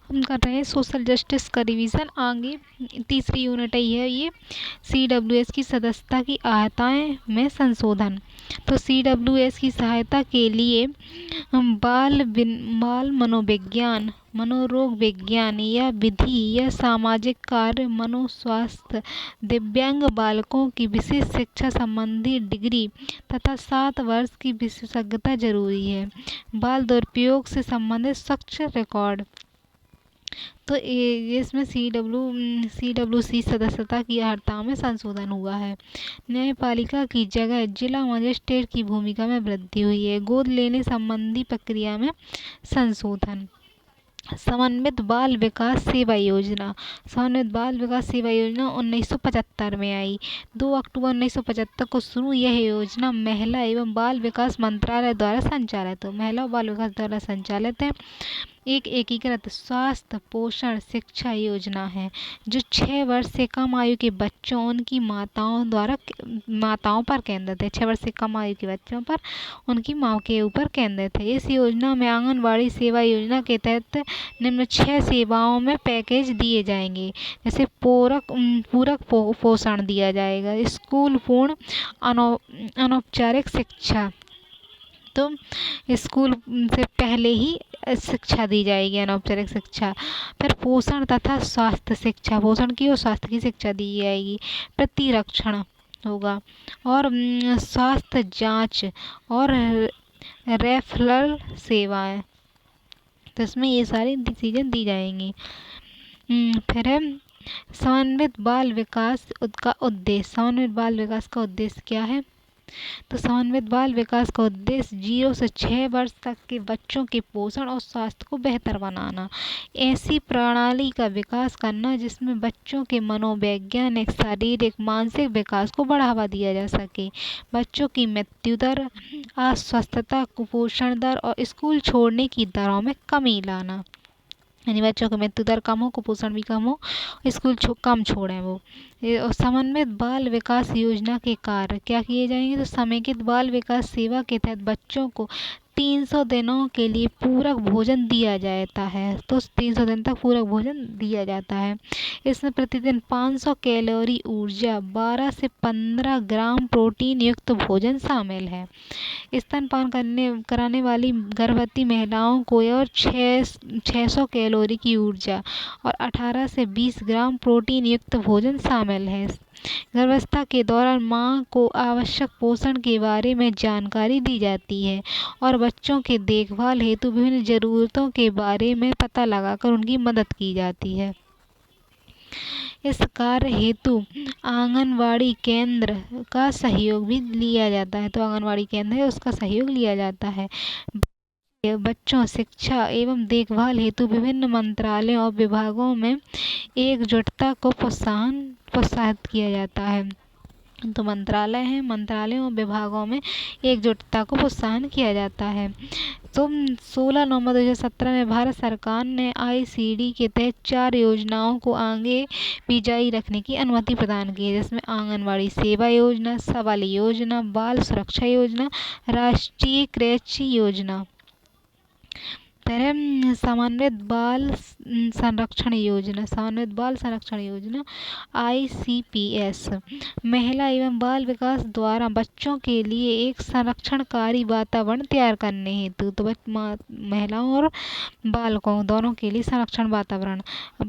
हम कर रहे हैं सोशल जस्टिस का रिवीजन। आगे तीसरी यूनिट ही है ये, CWS की सदस्यता की आहताएं में संशोधन। तो CWS की सहायता के लिए हम बाल मनोविज्ञान, मनोरोग विज्ञान या विधि या सामाजिक कार्य, मनोस्वास्थ्य, दिव्यांग बालकों की विशेष शिक्षा संबंधी डिग्री तथा 7 वर्ष की विशेषज्ञता जरूरी है। बाल दुरुपयोग से संबंधित स्वच्छ रिकॉर्ड। तो इसमें CWC सदस्यता की अर्हता में संशोधन हुआ है। न्यायपालिका की जगह जिला मजिस्ट्रेट की भूमिका में वृद्धि हुई है। गोद लेने संबंधी प्रक्रिया में संशोधन। समन्वित बाल विकास सेवा योजना। समन्वित बाल विकास सेवा योजना 1975 में आई। 2 अक्टूबर 1975 को शुरू यह योजना महिला एवं बाल विकास मंत्रालय द्वारा संचालित है। महिला और बाल विकास द्वारा संचालित है। एक एकीकृत स्वास्थ्य पोषण शिक्षा योजना है जो 6 वर्ष से कम आयु के बच्चों उनकी माताओं पर केंद्रित है। 6 वर्ष से कम आयु के बच्चों पर उनकी माँ के ऊपर केंद्रित है। इस योजना में आंगनवाड़ी सेवा योजना के तहत निम्न 6 सेवाओं में पैकेज दिए जाएंगे। जैसे पूरक पोषण दिया जाएगा, स्कूल पूर्ण अनौपचारिक शिक्षा, तो स्कूल से पहले ही शिक्षा दी जाएगी, अनौपचारिक शिक्षा। फिर पोषण तथा स्वास्थ्य शिक्षा, पोषण की और स्वास्थ्य की शिक्षा दी जाएगी। प्रतिरक्षण होगा और स्वास्थ्य जांच और रेफरल सेवाएं, तो इसमें ये सारी डिसीजन दी जाएंगी। फिर है समन्वित बाल विकास का उद्देश्य। समन्वित बाल विकास का उद्देश्य क्या है? तो समन्वित बाल विकास का उद्देश्य 0 से 6 वर्ष तक के बच्चों के पोषण और स्वास्थ्य को बेहतर बनाना। ऐसी प्रणाली का विकास करना जिसमें बच्चों के मनोवैज्ञानिक, शारीरिक, मानसिक विकास को बढ़ावा दिया जा सके। बच्चों की मृत्यु दर, अस्वस्थता, कुपोषण दर और स्कूल छोड़ने की दरों में कमी लाना। यानी बच्चों की मृत्यु दर कम हो, कुपोषण भी कम हो, स्कूल कम छोड़ें वो। समन्वित बाल विकास योजना के कार्य क्या किए जाएंगे? तो समेकित बाल विकास सेवा के तहत बच्चों को 300 दिनों के लिए पूरक भोजन दिया जाता है। तो 300 दिन तक पूरक भोजन दिया जाता है। इसमें प्रतिदिन 500 कैलोरी ऊर्जा, 12 से 15 ग्राम प्रोटीन युक्त भोजन शामिल है। स्तनपान कराने वाली गर्भवती महिलाओं को और 600 कैलोरी की ऊर्जा और 18 से 20 ग्राम प्रोटीन युक्त भोजन शामिल है। गर्भावस्था के दौरान मां को आवश्यक पोषण के बारे में जानकारी दी जाती है और बच्चों के देखभाल हेतु विभिन्न जरूरतों के बारे में पता लगाकर उनकी मदद की जाती है। इस कार्य हेतु आंगनवाड़ी केंद्र का सहयोग भी लिया जाता है। तो आंगनवाड़ी केंद्र है उसका सहयोग लिया जाता है। बच्चों शिक्षा एवं देखभाल हेतु विभिन्न मंत्रालयों और विभागों में एकजुटता को प्रोत्साहित किया जाता है। तो मंत्रालय है, मंत्रालयों और विभागों में एकजुटता को प्रोत्साहन किया जाता है। तो 16 नवंबर 2017 में भारत सरकार ने ICD के तहत 4 योजनाओं को आगे भी जारी रखने की अनुमति प्रदान की है, जिसमें आंगनवाड़ी सेवा योजना, सबल योजना, बाल सुरक्षा योजना, राष्ट्रीय कृषि योजना, समन्वित बाल संरक्षण योजना, समन्वित बाल संरक्षण योजना ICPS, महिला एवं बाल विकास द्वारा बच्चों के लिए एक संरक्षणकारी वातावरण तैयार करने हेतु, तो महिलाओं और बालकों दोनों के लिए संरक्षण वातावरण,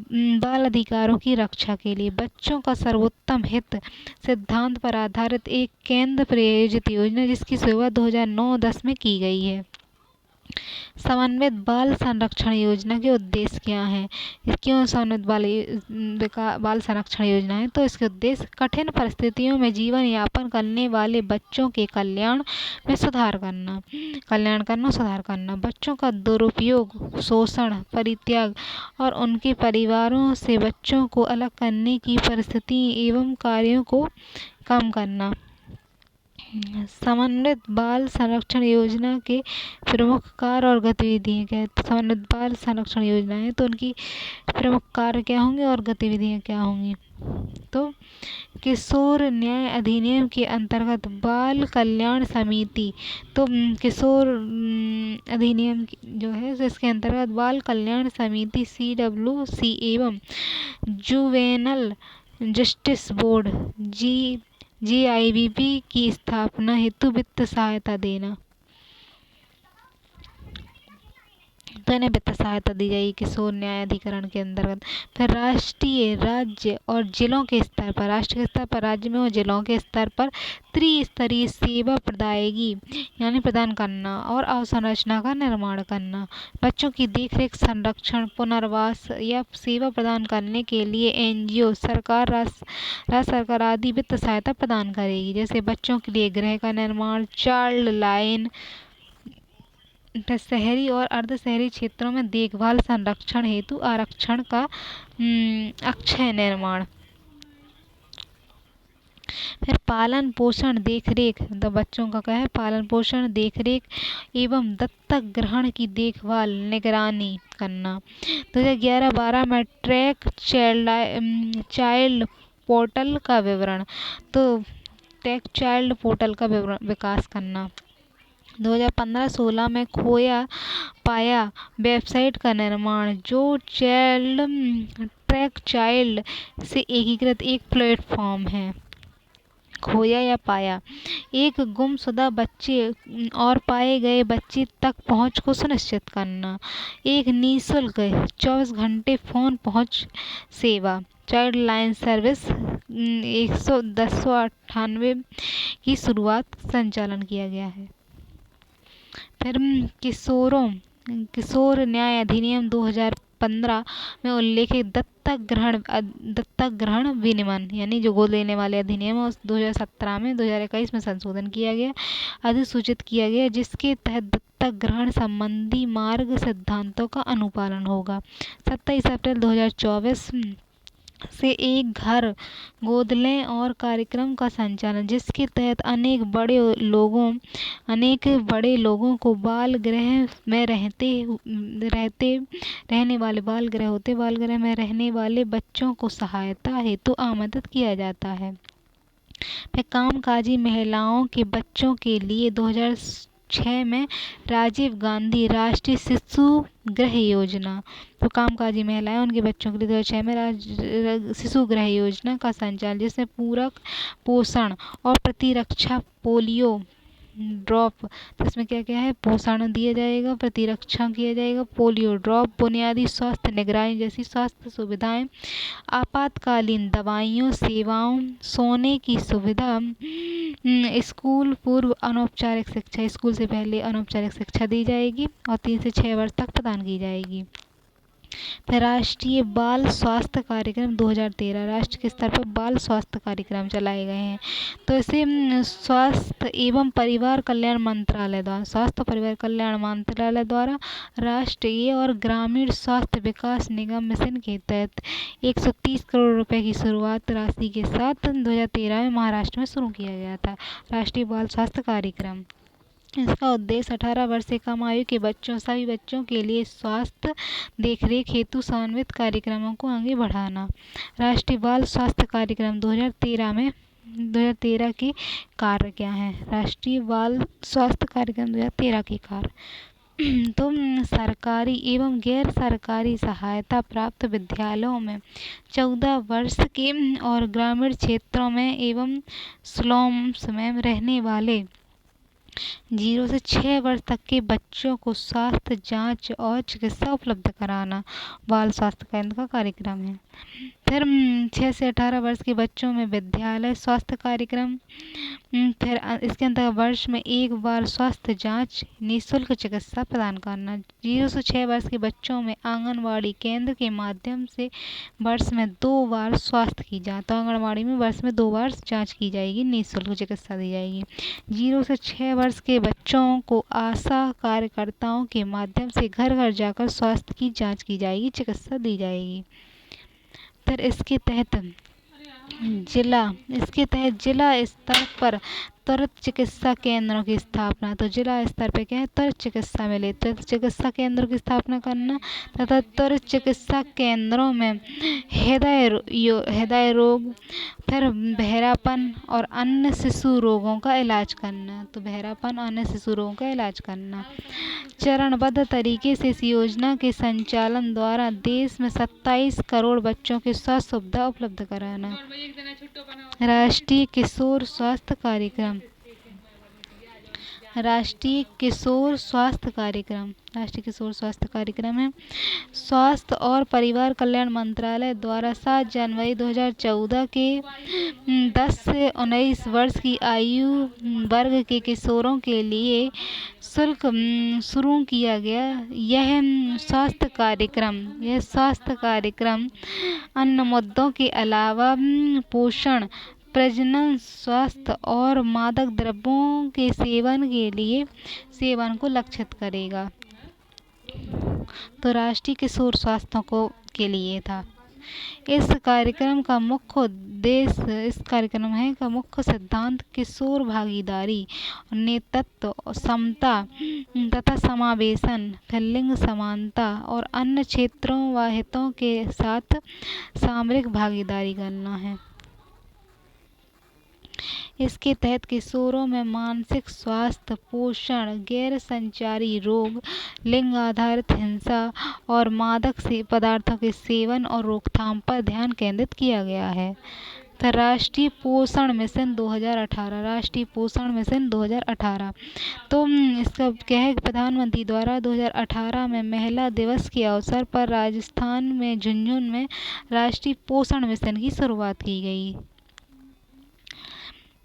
बाल अधिकारों की रक्षा के लिए बच्चों का सर्वोत्तम हित सिद्धांत पर आधारित एक केंद्र प्रायोजित योजना जिसकी शुरुआत 2009-10 में की गई है। समन्वित बाल संरक्षण योजना के उद्देश्य क्या हैं? क्यों समन्वित बाल संरक्षण योजना है? तो इसके उद्देश्य कठिन परिस्थितियों में जीवन यापन करने वाले बच्चों के कल्याण में सुधार करना, बच्चों का दुरुपयोग, शोषण, परित्याग और उनके परिवारों से बच्चों को अलग करने की परिस्थिति एवं कार्यों को कम करना। समन्वित बाल संरक्षण योजना के प्रमुख कार्य और गतिविधियाँ क्या है? समन्वित बाल संरक्षण योजना है तो उनकी प्रमुख कार्य क्या होंगे और गतिविधियाँ क्या होंगी? तो किशोर न्याय अधिनियम के अंतर्गत बाल कल्याण समिति, तो किशोर अधिनियम जो है इसके अंतर्गत बाल कल्याण समिति CWC एवं जुवेनल जस्टिस बोर्ड GIBP की स्थापना हेतु वित्त सहायता देना। तो इन्हें वित्त सहायता दी जाएगी किशोर न्याय अधिकरण के अंतर्गत। फिर राष्ट्रीय, राज्य और जिलों के स्तर पर, राष्ट्र के स्तर पर, राज्य में और जिलों के स्तर पर त्रिस्तरीय सेवा प्रदायगी यानी प्रदान करना और अवसंरचना का निर्माण करना। बच्चों की देखरेख, संरक्षण, पुनर्वास या सेवा प्रदान करने के लिए NGO, सरकार, राज्य सरकार आदि वित्त सहायता प्रदान करेगी। जैसे बच्चों के लिए गृह का निर्माण, चाइल्ड लाइन, शहरी और अर्ध शहरी क्षेत्रों में देखभाल, संरक्षण हेतु आरक्षण का अक्षय निर्माण। फिर पालन पोषण देखरेख, तो बच्चों का क्या है? पालन पोषण देखरेख एवं दत्तक ग्रहण की देखभाल निगरानी करना। 2011-12 में ट्रैक चाइल्ड पोर्टल का विवरण, तो ट्रैक चाइल्ड पोर्टल का विकास करना। 2015-16 में खोया पाया वेबसाइट का निर्माण, जो ट्रैक चाइल्ड से एकीकृत एक प्लेटफॉर्म है। खोया या पाया, एक गुमशुदा बच्चे और पाए गए बच्चे तक पहुंच को सुनिश्चित करना। एक निःशुल्क 24 घंटे फोन पहुंच सेवा, चाइल्ड लाइन सर्विस 198 की शुरुआत संचालन किया गया है। फिर किशोर न्याय अधिनियम 2015 में उल्लेखित दत्तक ग्रहण विनियमन यानी जो गोद लेने वाले अधिनियम है, उस 2017 में 2021 में संशोधन किया गया, अधिसूचित किया गया, जिसके तहत दत्तक ग्रहण संबंधी मार्ग सिद्धांतों का अनुपालन होगा। 27 अप्रैल 2024 से एक घर गोद लें और कार्यक्रम का संचालन, जिसके तहत अनेक बड़े लोगों को बाल गृह में बाल गृह में रहने वाले बच्चों को सहायता हेतु आमंत्रित किया जाता है। फिर कामकाजी महिलाओं के बच्चों के लिए 2006 में राजीव गांधी राष्ट्रीय शिशु गृह योजना, तो कामकाजी महिलाएं उनके बच्चों के लिए 2006 में शिशु गृह योजना का संचालन, जिसमें पूरक पोषण और प्रतिरक्षा पोलियो ड्रॉप, तो इसमें क्या क्या है? पोषण दिया जाएगा, प्रतिरक्षा किया जाएगा, पोलियो ड्रॉप, बुनियादी स्वास्थ्य निगरानी जैसी स्वास्थ्य सुविधाएं, आपातकालीन दवाइयों सेवाओं, सोने की सुविधा, स्कूल पूर्व अनौपचारिक शिक्षा, स्कूल से पहले अनौपचारिक शिक्षा दी जाएगी और 3 से 6 वर्ष तक प्रदान की जाएगी। फिर राष्ट्रीय बाल स्वास्थ्य कार्यक्रम 2013, राष्ट्र के स्तर पर बाल स्वास्थ्य कार्यक्रम चलाए गए हैं। तो इसे स्वास्थ्य एवं परिवार कल्याण मंत्रालय द्वारा राष्ट्रीय और ग्रामीण स्वास्थ्य विकास निगम मिशन के तहत 130 करोड़ रुपए की शुरुआत राशि के साथ 2013 में महाराष्ट्र में शुरू किया गया था राष्ट्रीय बाल स्वास्थ्य कार्यक्रम। इसका उद्देश्य 18 वर्ष से कम आयु के सभी बच्चों के लिए स्वास्थ्य देखरेख हेतु समन्वित कार्यक्रमों को आगे बढ़ाना। राष्ट्रीय बाल स्वास्थ्य कार्यक्रम 2013 के कार्य क्या हैं? राष्ट्रीय बाल स्वास्थ्य कार्यक्रम 2013 के कार्य तो सरकारी एवं गैर सरकारी सहायता प्राप्त विद्यालयों में 14 वर्ष के और ग्रामीण क्षेत्रों में एवं स्लम्स में रहने वाले 0 से 6 वर्ष तक के बच्चों को स्वास्थ्य जांच और चिकित्सा उपलब्ध कराना बाल स्वास्थ्य केंद्र का कार्यक्रम है। फिर 6 से 18 वर्ष के बच्चों में विद्यालय स्वास्थ्य कार्यक्रम, फिर इसके अंतर्गत वर्ष में एक बार स्वास्थ्य जांच निःशुल्क चिकित्सा प्रदान करना। 0 से 6 वर्ष के बच्चों में आंगनवाड़ी केंद्र के माध्यम से वर्ष में 2 बार स्वास्थ्य की जांच, तो आंगनवाड़ी में वर्ष में 2 बार जांच की जाएगी, निःशुल्क चिकित्सा दी जाएगी। 0 से 6 वर्ष के बच्चों को आशा कार्यकर्ताओं के माध्यम से घर घर जाकर स्वास्थ्य की जांच की जाएगी, चिकित्सा दी जाएगी। फिर इसके तहत जिला स्तर पर त्वरित चिकित्सा केंद्रों की स्थापना। तो जिला स्तर पे क्या है, त्वरित चिकित्सा मिले, त्वरित चिकित्सा केंद्रों की स्थापना करना तथा त्वरित चिकित्सा केंद्रों में हृदय रोग, फिर बहरापन और अन्य शिशु रोगों का इलाज करना। तो बहरापन और अन्य शिशु रोगों का इलाज करना। चरणबद्ध तरीके से इस योजना के संचालन द्वारा देश में 27 करोड़ बच्चों की स्वास्थ्य सुविधा उपलब्ध कराना। राष्ट्रीय किशोर स्वास्थ्य कार्यक्रम। राष्ट्रीय किशोर स्वास्थ्य कार्यक्रम, राष्ट्रीय किशोर स्वास्थ्य कार्यक्रम है स्वास्थ्य और परिवार कल्याण मंत्रालय द्वारा 7 जनवरी 2014 के 10 से 19 वर्ष की आयु वर्ग के किशोरों के लिए शुल्क शुरू किया गया। यह स्वास्थ्य कार्यक्रम अन्य मुद्दों के अलावा पोषण, प्रजनन, स्वास्थ्य और मादक द्रव्यों के सेवन को लक्षित करेगा। तो राष्ट्रीय किशोर स्वास्थ्य के लिए था। इस कार्यक्रम का मुख्य सिद्धांत किशोर भागीदारी, नेतृत्व, समता तथा समावेशन, फिर लिंग समानता और अन्य क्षेत्रों व हितों के साथ सामरिक भागीदारी करना है। इसके तहत किशोरों में मानसिक स्वास्थ्य, पोषण, गैर संचारी रोग, लिंग आधारित हिंसा और मादक पदार्थों के सेवन और रोकथाम पर ध्यान केंद्रित किया गया है। तो राष्ट्रीय पोषण मिशन 2018, राष्ट्रीय पोषण मिशन 2018। तो इसका क्या है, प्रधानमंत्री द्वारा 2018 में महिला दिवस के अवसर पर राजस्थान में झुंझुनू में राष्ट्रीय पोषण मिशन की शुरुआत की गई।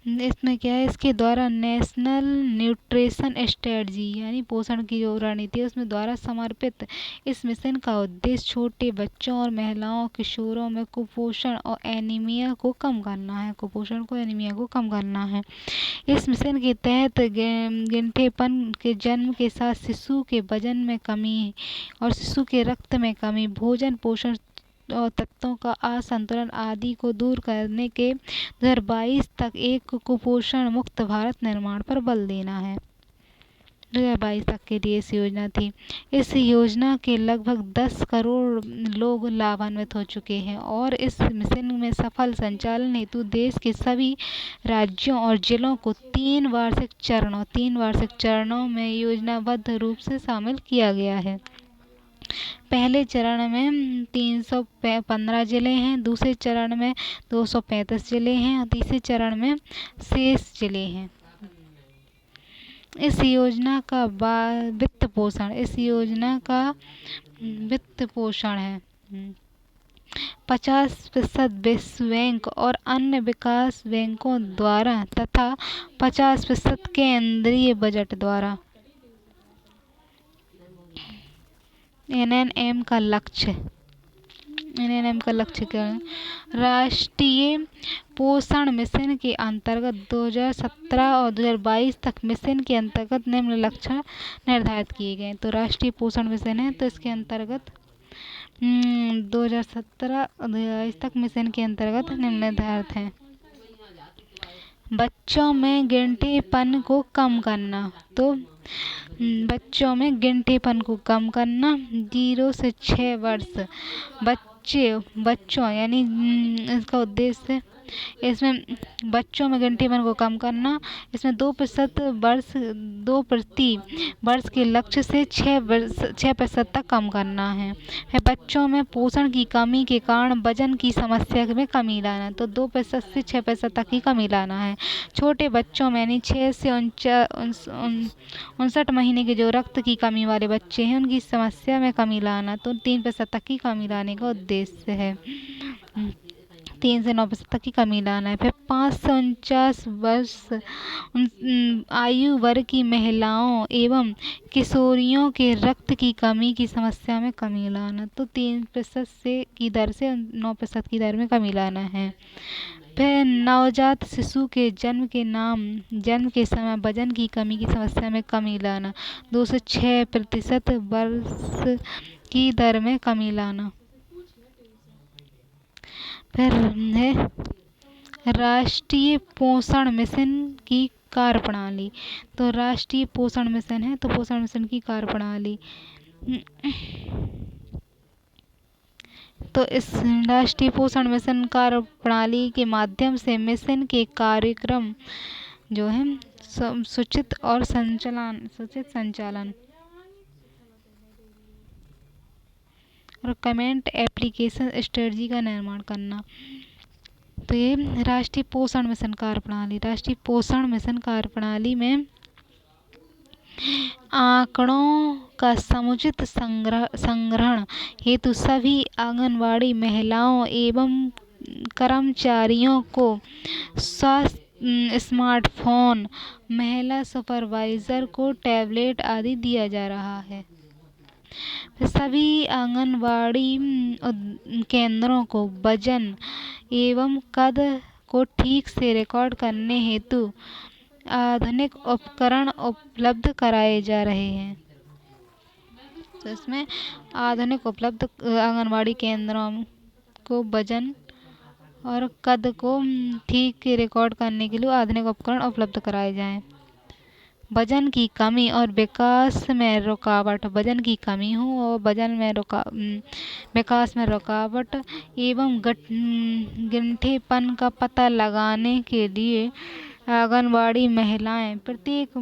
इसमें क्या है, इसके द्वारा नेशनल न्यूट्रिशन स्ट्रेटजी यानी पोषण की जो रणनीति है उसमें द्वारा समर्पित इस मिशन का उद्देश्य छोटे बच्चों और महिलाओं, किशोरों में कुपोषण और एनीमिया को कम करना है। इस मिशन के तहत गिनठेपन के जन्म के साथ शिशु के वजन में कमी और शिशु के रक्त में कमी, भोजन पोषण और तत्वों का असंतुलन आदि को दूर करने के 2022 तक एक कुपोषण मुक्त भारत निर्माण पर बल देना है। 2022 तक के लिए इस योजना थी। इस योजना के लगभग 10 करोड़ लोग लाभान्वित हो चुके हैं और इस मिशन में सफल संचालन हेतु देश के सभी राज्यों और जिलों को 3 वार्षिक चरणों में योजनाबद्ध रूप से शामिल किया गया है। पहले चरण में 315 जिले हैं, दूसरे चरण में 235 जिले हैं और तीसरे चरण में शेष जिले हैं। इस योजना का वित्त पोषण है 50% विश्व बैंक और अन्य विकास बैंकों द्वारा तथा 50% केंद्रीय बजट द्वारा। NNM का लक्ष्य क्या है? राष्ट्रीय पोषण मिशन के अंतर्गत 2017 और 2022 तक मिशन के अंतर्गत निम्न लक्ष्य निर्धारित किए गए। तो राष्ट्रीय पोषण मिशन है तो इसके अंतर्गत 2017 और 2022 तक मिशन के अंतर्गत निम्न निर्धारित है। बच्चों में गिनठेपन को कम करना। तो बच्चों में गिनठेपन को कम करना 0 से 6 वर्ष बच्चों यानी इसका उद्देश्य इसमें बच्चों में गिनठेपन को कम करना। इसमें 2 प्रति वर्ष के लक्ष्य से 6% तक कम करना है। बच्चों में पोषण की कमी के कारण वजन की समस्या में कमी लाना। तो 2% से 6% तक की कमी लाना है। छोटे बच्चों में यानी 6 से 59 महीने के जो रक्त की कमी वाले बच्चे हैं उनकी समस्या में कमी लाना। तो 3% तक की कमी लाने का उद्देश्य है। 3 से 9% तक की कमी लाना है। फिर 5 से 49 वर्ष आयु वर्ग की महिलाओं एवं किशोरियों के रक्त की कमी की समस्या में कमी लाना। तो 3% की दर से 9% की दर में कमी लाना है। फिर नवजात शिशु के जन्म के समय वजन की कमी की समस्या में कमी लाना। 2 से 6% वर्ष की दर में कमी लाना। फिर है राष्ट्रीय पोषण मिशन की कार्यप्रणाली। तो राष्ट्रीय पोषण मिशन है, तो पोषण मिशन की कार्यप्रणाली। तो इस राष्ट्रीय पोषण मिशन कार्यप्रणाली के माध्यम से मिशन के कार्यक्रम जो है सूचित संचालन और कमेंट एप्लीकेशन स्ट्रेटजी का निर्माण करना। तो ये राष्ट्रीय पोषण मिशन कार्यप्रणाली। राष्ट्रीय पोषण मिशन कार्यप्रणाली में आंकड़ों का समुचित संग्रहण हेतु सभी आंगनवाड़ी महिलाओं एवं कर्मचारियों को स्मार्टफोन, महिला सुपरवाइजर को टैबलेट आदि दिया जा रहा है। सभी आंगनवाड़ी केंद्रों को वजन एवं कद को ठीक से रिकॉर्ड करने हेतु आधुनिक उपकरण उपलब्ध कराए जा रहे हैं। तो इसमें आधुनिक उपलब्ध आंगनवाड़ी केंद्रों को वजन और कद को ठीक रिकॉर्ड करने के लिए आधुनिक उपकरण उपलब्ध कराए जाएं। वजन की कमी और विकास में रुकावट, वजन की कमी हो और विकास में रुकावट एवं गिनठेपन का पता लगाने के लिए आंगनवाड़ी महिलाएं प्रत्येक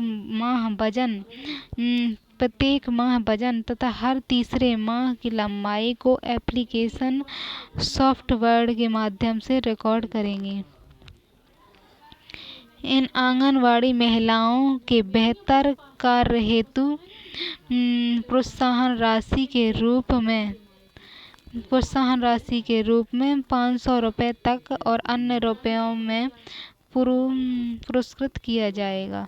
माह वजन तथा हर तीसरे माह की लंबाई को एप्लीकेशन सॉफ्टवेयर के माध्यम से रिकॉर्ड करेंगी। इन आंगनवाड़ी महिलाओं के बेहतर कार्य हेतु प्रोत्साहन राशि के रूप में 500 रुपये तक और अन्य रुपयों में पुरस्कृत किया जाएगा।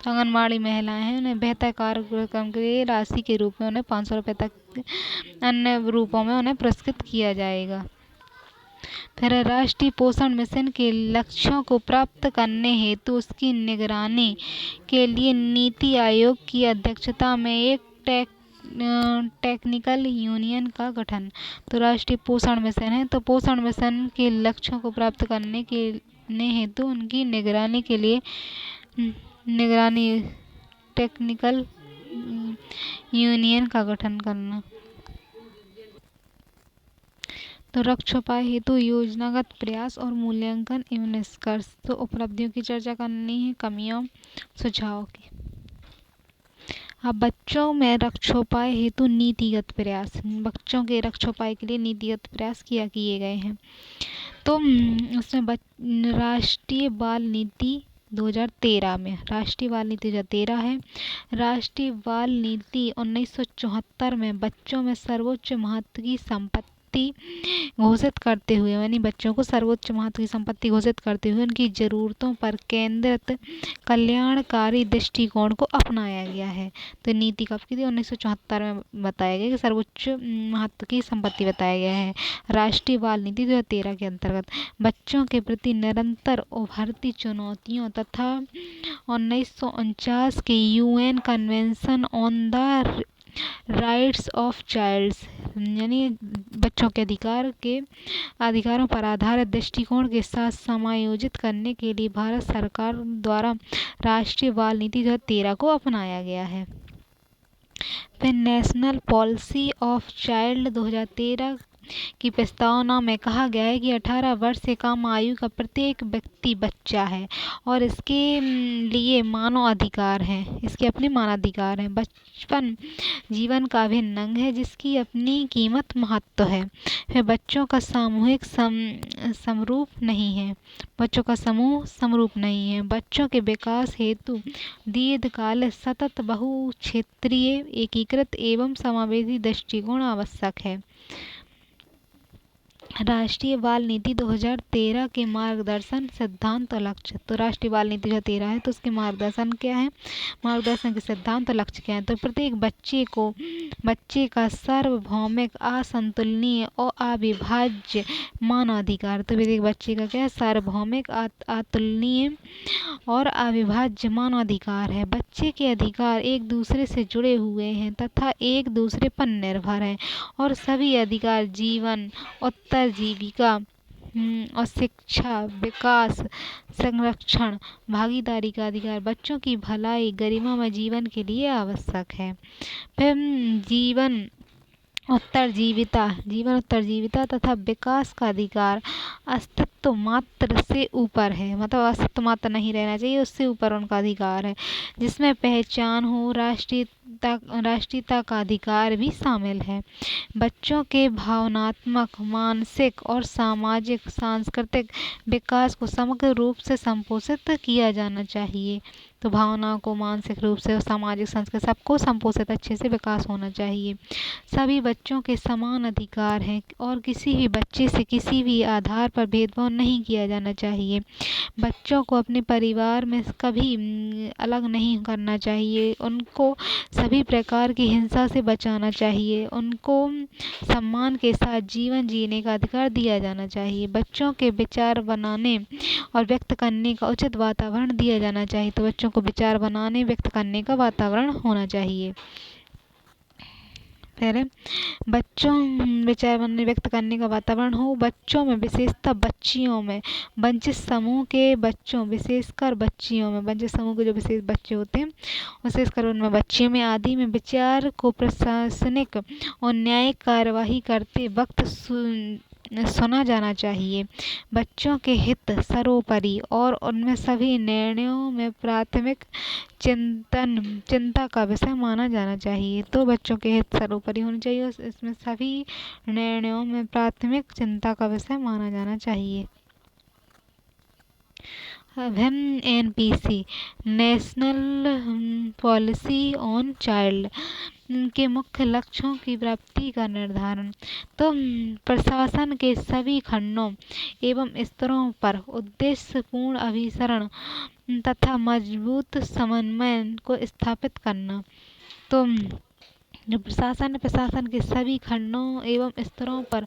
आंगनवाड़ी महिलाएं हैं, उन्हें बेहतर कार्यक्रम के लिए राशि के रूप में उन्हें 500 रुपये तक, अन्य रूपों में उन्हें पुरस्कृत किया जाएगा। फिर राष्ट्रीय पोषण मिशन के लक्ष्यों को प्राप्त करने हेतु उसकी निगरानी के लिए नीति आयोग की अध्यक्षता में एक टेक्निकल यूनियन का गठन। तो राष्ट्रीय पोषण मिशन है, तो पोषण मिशन के लक्ष्यों को प्राप्त करने हेतु उनकी निगरानी के लिए टेक्निकल यूनियन का गठन करना। तो लक्ष्योपाय हेतु योजनागत प्रयास और मूल्यांकन एवं निष्कर्ष। तो उपलब्धियों की चर्चा करनी है, कमियों सुझाव की। अब बच्चों में रक्षोपाय हेतु नीतिगत प्रयास, बच्चों के रक्षोपाय के लिए नीतिगत प्रयास किए गए हैं। तो उसमें राष्ट्रीय बाल नीति 2013 में, राष्ट्रीय बाल नीति 2013 है। राष्ट्रीय बाल नीति 1974 में बच्चों में सर्वोच्च महत्व की संपत्ति घोषित करते हुए, यानी बच्चों को सर्वोच्च महत्व की संपत्ति घोषित करते हुए उनकी जरूरतों पर केंद्रित कल्याणकारी दृष्टिकोण को अपनाया गया है। तो नीति कब की थी? 1974 में बताया गया कि सर्वोच्च महत्व की संपत्ति बताया गया है। राष्ट्रीय बाल नीति 2013 के अंतर्गत बच्चों के प्रति निरंतर उभरती चुनौतियों तथा 1949 के UN convention on the rights of childs, यानी बच्चों के अधिकारों पर आधारित दृष्टिकोण के साथ समायोजित करने के लिए भारत सरकार द्वारा राष्ट्रीय बाल नीति 2013 को अपनाया गया है। फिर नेशनल पॉलिसी ऑफ चाइल्ड 2013 की प्रस्तावना में कहा गया है कि 18 वर्ष से कम आयु का प्रत्येक व्यक्ति बच्चा है और इसके लिए मानव अधिकार है, इसके अपने मानवाधिकार हैं। बचपन जीवन का अभिन्न अंग है जिसकी अपनी कीमत महत्व है। फिर बच्चों का सामूहिक समरूप नहीं है, बच्चों का समूह समरूप नहीं है। बच्चों के विकास हेतु दीर्घकालिक सतत बहुक्षेत्रीय एकीकृत एवं समावेशी दृष्टिकोण आवश्यक है। राष्ट्रीय बाल नीति 2013 के मार्गदर्शन सिद्धांत और लक्ष्य। तो राष्ट्रीय बाल नीति 2013 है, तो उसके मार्गदर्शन क्या है, मार्गदर्शन के सिद्धांत और लक्ष्य क्या है? तो प्रत्येक बच्चे का सार्वभौमिक, असंतुलनीय और अविभाज्य मानवाधिकार। तो प्रत्येक बच्चे का क्या है? सार्वभौमिक, अतुलनीय और अविभाज्य मानवाधिकार है। बच्चे के अधिकार एक दूसरे से जुड़े हुए हैं तथा एक दूसरे पर निर्भर हैं और सभी अधिकार जीवन, उत्तराजीविका और शिक्षा, विकास, संरक्षण, भागीदारी का अधिकार बच्चों की भलाई, गरिमामय जीवन के लिए आवश्यक है। फिर जीवन उत्तरजीविता तथा विकास का अधिकार अस्तित्व मात्र से ऊपर है, मतलब अस्तित्व मात्र नहीं रहना चाहिए, उससे ऊपर उनका अधिकार है, जिसमें पहचान हो, राष्ट्रीयता का अधिकार भी शामिल है। बच्चों के भावनात्मक, मानसिक और सामाजिक सांस्कृतिक विकास को समग्र रूप से संपोषित किया जाना चाहिए। तो भावनाओं को मानसिक रूप से और सामाजिक संस्कृति सबको संपोषित अच्छे से विकास होना चाहिए। सभी बच्चों के समान अधिकार हैं और किसी भी बच्चे से किसी भी आधार पर भेदभाव नहीं किया जाना चाहिए। बच्चों को अपने परिवार में कभी अलग नहीं करना चाहिए। उनको सभी प्रकार की हिंसा से बचाना चाहिए। उनको सम्मान के साथ जीवन जीने का अधिकार दिया जाना चाहिए। बच्चों के विचार बनाने और व्यक्त करने का उचित वातावरण दिया जाना चाहिए। तो बच्चों को विचार बनाने, व्यक्त करने का वातावरण होना चाहिए। फिर बच्चों विचार बनने, व्यक्त करने का वातावरण हो। बच्चों में, विशेषतः बच्चियों में, वंचित समूह के बच्चों, विशेषकर बच्चियों में, वंचित समूह के जो विशेष बच्चे होते हैं, विशेषकर उनमें बच्चियों में आदि में विचार को प्रशासनिक और न्यायिक कार्यवाही करते वक्त सुना जाना चाहिए। बच्चों के हित सर्वोपरि और उनमें सभी निर्णयों में प्राथमिक चिंता का विषय माना जाना चाहिए। तो बच्चों के हित सर्वोपरि होने चाहिए, इसमें सभी निर्णयों में प्राथमिक चिंता का विषय माना जाना चाहिए। NPC national policy on child के मुख्य लक्ष्यों की प्राप्ति का निर्धारण। तो प्रशासन के सभी खंडों एवं स्तरों पर उद्देश्यपूर्ण अभिसरण तथा मजबूत समन्वय को स्थापित करना। तो जो प्रशासन के सभी खंडों एवं स्तरों पर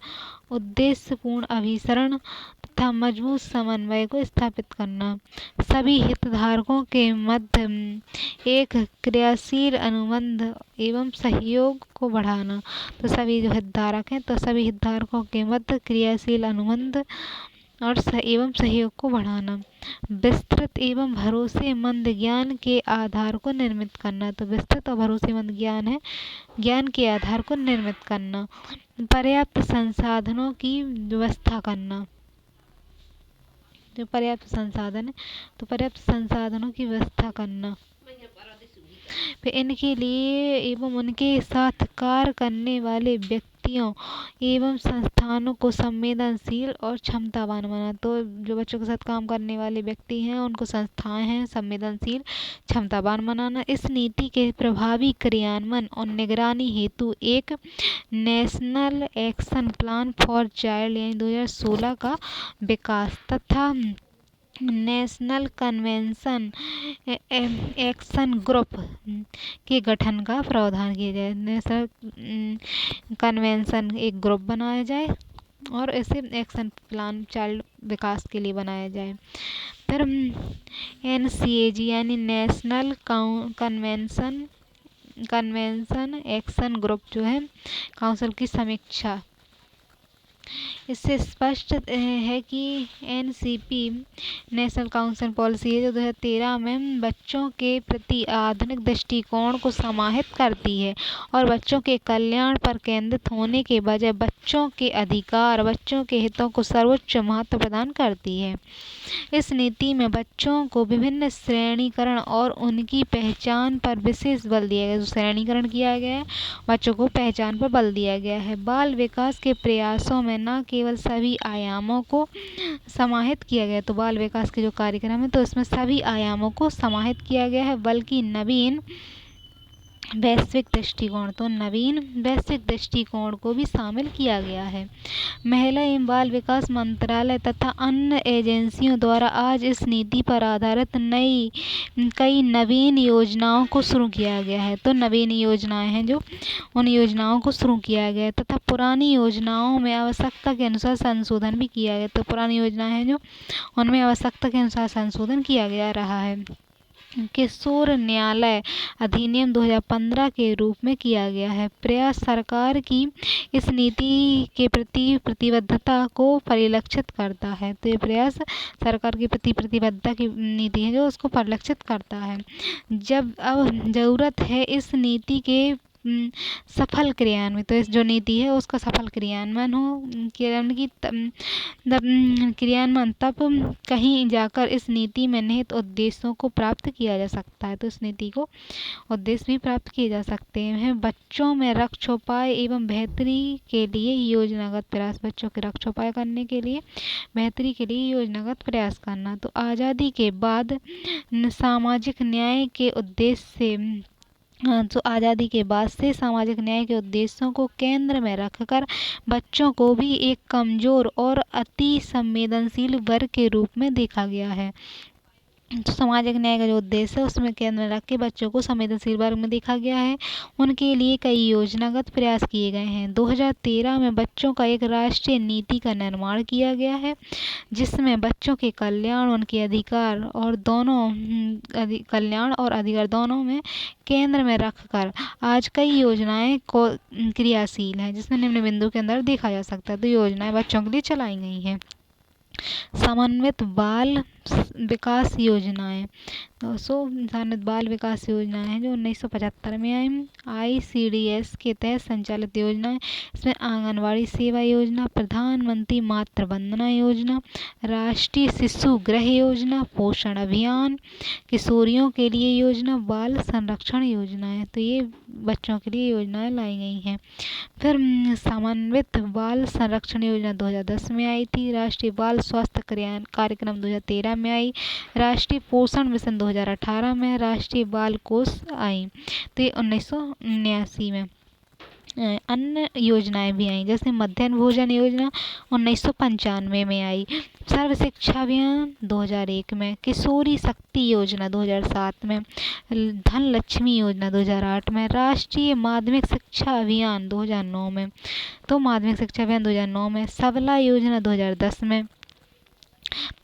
उद्देश्यपूर्ण अभिसरण तथा मजबूत समन्वय को स्थापित करना। सभी हितधारकों के मध्य एक क्रियाशील अनुबंध एवं सहयोग को बढ़ाना। तो सभी जो हितधारक हैं, तो सभी हितधारकों के मध्य क्रियाशील अनुबंध और एवं सहयोग को बढ़ाना। विस्तृत एवं भरोसेमंद ज्ञान के आधार को निर्मित करना। तो विस्तृत और भरोसेमंद ज्ञान के आधार को निर्मित करना। पर्याप्त संसाधनों की व्यवस्था करना। जो पर्याप्त संसाधन है, तो पर्याप्त संसाधनों की व्यवस्था करना। फिर इनके लिए एवं उनके साथ कार्य करने वाले व्यक्तियों एवं संस्थानों को संवेदनशील और क्षमतावान बनाना। तो जो बच्चों के साथ काम करने वाले व्यक्ति हैं, उनको संस्थाएं हैं संवेदनशील, क्षमतावान बनाना। इस नीति के प्रभावी क्रियान्वयन और निगरानी हेतु एक national action plan for child यानी 2016 का विकास तथा नेशनल कन्वेंशन एक्शन ग्रुप के गठन का प्रावधान किया जाए। नेशनल कन्वेंशन एक ग्रुप बनाया जाए और इसे एक्शन प्लान चाइल्ड विकास के लिए बनाया जाए। फिर NCAG यानी नेशनल कन्वेंशन एक्शन ग्रुप जो है काउंसिल की समीक्षा। इससे स्पष्ट है कि NCP नेशनल काउंसिल पॉलिसी है जो 2013 में बच्चों के प्रति आधुनिक दृष्टिकोण को समाहित करती है और बच्चों के कल्याण पर केंद्रित होने के बजाय बच्चों के अधिकार, बच्चों के हितों को सर्वोच्च महत्व प्रदान करती है। इस नीति में बच्चों को विभिन्न श्रेणीकरण और उनकी पहचान पर विशेष बल दिया गया। जो श्रेणीकरण किया गया है, बच्चों को पहचान पर बल दिया गया है। बाल विकास के प्रयासों में न केवल सभी आयामों को समाहित किया गया, तो बाल विकास के जो कार्यक्रम है, तो इसमें सभी आयामों को समाहित किया गया है, बल्कि नवीन वैश्विक दृष्टिकोण को भी शामिल किया गया है। महिला एवं बाल विकास मंत्रालय तथा अन्य एजेंसियों द्वारा आज इस नीति पर आधारित कई नवीन योजनाओं को शुरू किया गया है। तो नवीन योजनाएं हैं जो, उन योजनाओं को शुरू किया गया है तथा पुरानी योजनाओं में आवश्यकता के अनुसार संशोधन भी किया गया। तो पुरानी योजनाएं हैं जो, उनमें आवश्यकता के अनुसार संशोधन किया गया रहा है। किशोर न्यायालय अधिनियम 2015 के रूप में किया गया है। प्रयास सरकार की इस नीति के प्रति प्रतिबद्धता को परिलक्षित करता है। तो ये प्रयास सरकार के प्रति प्रतिबद्धता की नीति है जो उसको परिलक्षित करता है। जब अब जरूरत है इस नीति के सफल क्रियान्वयन, तो इस जो नीति है उसका सफल क्रियान्वयन हो, क्रियान्वयन तब कहीं जाकर इस नीति में निहित उद्देश्यों को प्राप्त किया जा सकता है। तो इस नीति को उद्देश्य भी प्राप्त किए जा सकते हैं। बच्चों में रक्षा उपाय एवं बेहतरी के लिए योजनागत प्रयास, बच्चों के रक्षा उपाय करने के लिए, बेहतरी के लिए योजनागत प्रयास करना। तो आज़ादी के बाद सामाजिक न्याय के उद्देश्य से तो आज़ादी के बाद से सामाजिक न्याय के उद्देश्यों को केंद्र में रखकर बच्चों को भी एक कमजोर और अति संवेदनशील वर्ग के रूप में देखा गया है। तो सामाजिक न्याय का जो उद्देश्य है उसमें केंद्र में रख के बच्चों को संवेदनशील वर्ग में देखा गया है। उनके लिए कई योजनागत प्रयास किए गए हैं। 2013 में बच्चों का एक राष्ट्रीय नीति का निर्माण किया गया है जिसमें बच्चों के कल्याण, उनके अधिकार और कल्याण और अधिकार दोनों में केंद्र में रखकर आज कई योजनाएं को क्रियाशील हैं, जिसमें निम्न बिंदु के अंदर देखा जा सकता है। तो योजनाएं बच्चों के लिए चलाई गई हैं। समन्वित बाल विकास योजनाएं, तो समन्वित बाल विकास योजनाएं हैं जो 1975 में आई। ICDS के तहत संचालित योजनाएं, इसमें आंगनवाड़ी सेवा योजना, प्रधानमंत्री मातृ वंदना योजना, राष्ट्रीय शिशु गृह योजना, पोषण अभियान, किशोरियों के लिए योजना, बाल संरक्षण योजनाएं। तो ये बच्चों के लिए योजनाएं लाई गई हैं। फिर समन्वित बाल संरक्षण योजना 2010 में आई थी। राष्ट्रीय बाल स्वास्थ्य कार्यक्रम 2013 में आई। राष्ट्रीय पोषण मिशन 2018 में, राष्ट्रीय बाल कोष आई तो ये 1979 में। अन्य योजनाएं भी आई जैसे मध्याह्न भोजन योजना 1995 में आई, सर्व शिक्षा अभियान 2001 में, किशोरी शक्ति योजना 2007 में, धन लक्ष्मी योजना 2008 में, राष्ट्रीय माध्यमिक शिक्षा अभियान 2009 में, तो माध्यमिक शिक्षा अभियान 2009 में, सबला योजना 2010 में,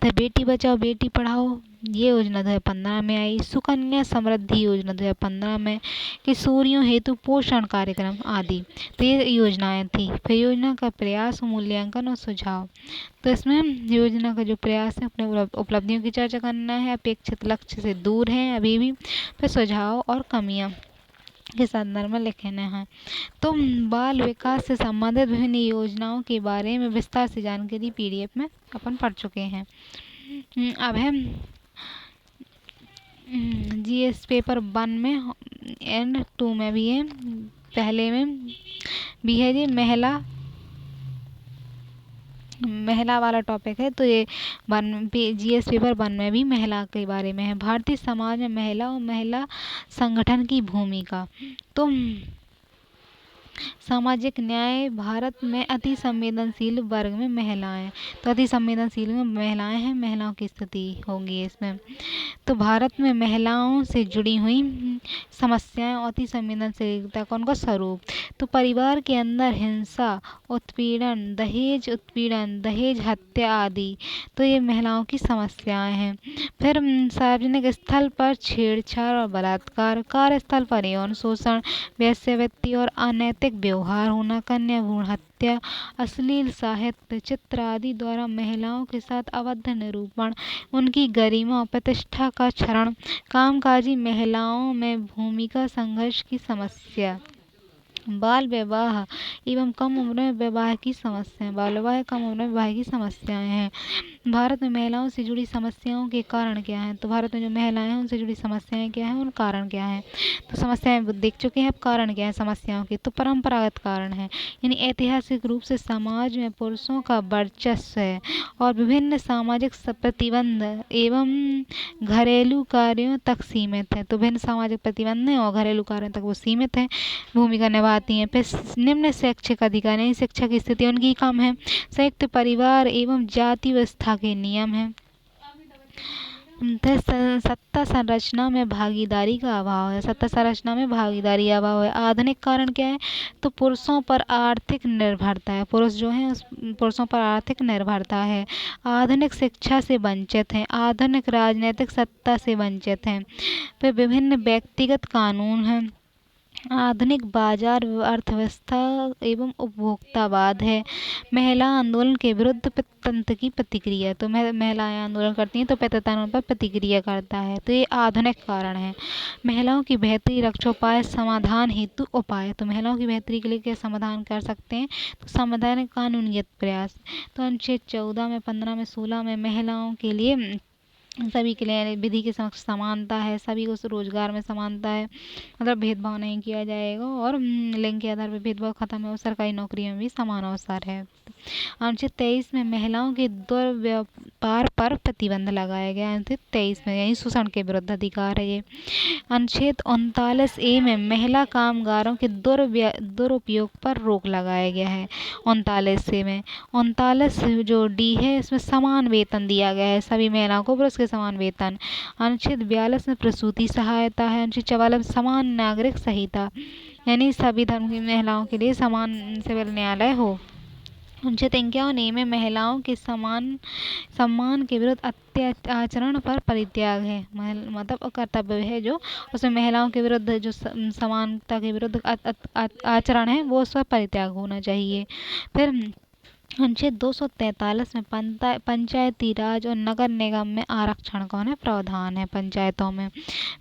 तो बेटी बचाओ बेटी पढ़ाओ ये योजना 2015 में आई, सुकन्या समृद्धि योजना 2015 में, किशोरियों हेतु पोषण कार्यक्रम आदि, तो ये योजनाएं थी। फिर योजना का प्रयास, मूल्यांकन और सुझाव, तो इसमें योजना का जो प्रयास है अपने उपलब्धियों की चर्चा करना है, अपेक्षित लक्ष्य से दूर है अभी भी, फिर सुझाव और कमियां के संदर्भ में लिखना है। तो बाल विकास से संबंधित विभिन्न योजनाओं के बारे में विस्तार से जानकारी PDF में अपन पढ़ चुके हैं। अब है GS पेपर 1 में एंड 2 में भी है, पहले में भी है जी महिला वाला टॉपिक है। तो ये GS पेपर 1 में भी महिला के बारे में है। भारतीय समाज में महिला और महिला संगठन की भूमिका, तो सामाजिक न्याय, भारत में अति संवेदनशील वर्ग में महिलाएं, तो अति संवेदनशील में महिलाएं हैं, महिलाओं की स्थिति होगी इसमें। तो भारत में महिलाओं से जुड़ी हुई समस्याएं और अति संवेदनशीलता का उनका स्वरूप, तो परिवार के अंदर हिंसा, उत्पीड़न, दहेज हत्या आदि, तो ये महिलाओं की समस्याएं हैं। फिर सार्वजनिक स्थल पर छेड़छाड़ और बलात्कार, कार्यस्थल पर यौन शोषण, वेश्यावृत्ति और अनैतिक व्यवहार होना, कन्या भ्रूण हत्या, अश्लील साहित्य, चित्र आदि द्वारा महिलाओं के साथ अवैध निरूपण, उनकी गरिमा और प्रतिष्ठा का क्षरण, कामकाजी महिलाओं में भूमिका संघर्ष की समस्या, बाल विवाह एवं कम उम्र में विवाह की समस्याएं, बाल विवाह कम उम्र में विवाह की समस्याएं हैं। भारत में महिलाओं से जुड़ी समस्याओं के कारण क्या हैं, तो भारत में जो महिलाएं हैं उनसे जुड़ी समस्याएं क्या हैं, उन कारण क्या हैं। तो समस्याएं देख चुके हैं, अब कारण क्या है समस्याओं के, तो परंपरागत कारण है, यानी ऐतिहासिक रूप से समाज में पुरुषों का वर्चस्व है और विभिन्न सामाजिक प्रतिबंध एवं घरेलू कार्यों तक सीमित है। तो विभिन्न सामाजिक प्रतिबंध और घरेलू कार्यों तक वो सीमित है, भूमिका निभाती हैं। फिर निम्न शैक्षिक अधिकार, यानी शिक्षा की स्थिति उनकी कम है। संयुक्त परिवार एवं जाति व्यवस्था के नियम हैं। सत्ता संरचना में भागीदारी का अभाव है। सत्ता संरचना में भागीदारी अभाव है। आधुनिक कारण क्या है? तो पुरुषों पर आर्थिक निर्भरता है। पुरुष जो है उस पुरुषों पर आर्थिक निर्भरता है। आधुनिक शिक्षा से वंचित हैं। आधुनिक राजनीतिक सत्ता से वंचित हैं। फिर विभिन्न व्यक्तिगत कानून हैं। आधुनिक बाजार अर्थव्यवस्था एवं उपभोक्तावाद है। महिला आंदोलन के विरुद्ध तंत्र की प्रतिक्रिया, तो महिलाएं आंदोलन करती हैं तो तंत्र उन पर प्रतिक्रिया करता है। तो ये आधुनिक कारण है। महिलाओं की बेहतरी रक्षोपाय समाधान हेतु उपाय, तो महिलाओं की बेहतरी के लिए क्या समाधान कर सकते हैं? तो समाधान कानूनीयत प्रयास। तो अनुच्छेद 14 में, 15 में, 16 में महिलाओं के लिए सभी के लिए विधि के समक्ष समानता है। सभी को रोजगार में समानता है, मतलब भेदभाव नहीं किया जाएगा। और लिंग के आधार पर भेदभाव खत्म है और सरकारी नौकरियों में भी समान अवसर है। अनुच्छेद 23 में महिलाओं के दुर्व्यापार पर प्रतिबंध लगाया गया। अनुच्छेद 23 में यानी शोषण के विरुद्ध अधिकार है ये। अनुच्छेद 39A में महिला कामगारों के दुरुपयोग पर रोक लगाया गया है। 39A में 39 जो डी है इसमें समान वेतन दिया गया है सभी महिलाओं को, पुरुष के समान वेतन। अनुच्छेद 42 में प्रसूति सहायता है। अनुच्छेद 44 में समान नागरिक संहिता, यानी सभी धर्म की महिलाओं के लिए समान सिविल न्यायालय हो। अनुच्छेद 51 में महिलाओं के सम्मान के विरुद्ध आचरण पर परित्याग है। मतलब कर्तव्य है जो उसमें महिलाओं के विरुद्ध जो समानता के विरुद्ध आचरण है वो उस पर परित्याग होना चाहिए। फिर अनुच्छेद 243 में पंचायती राज और नगर निगम में आरक्षण कौन है? प्रावधान है पंचायतों में।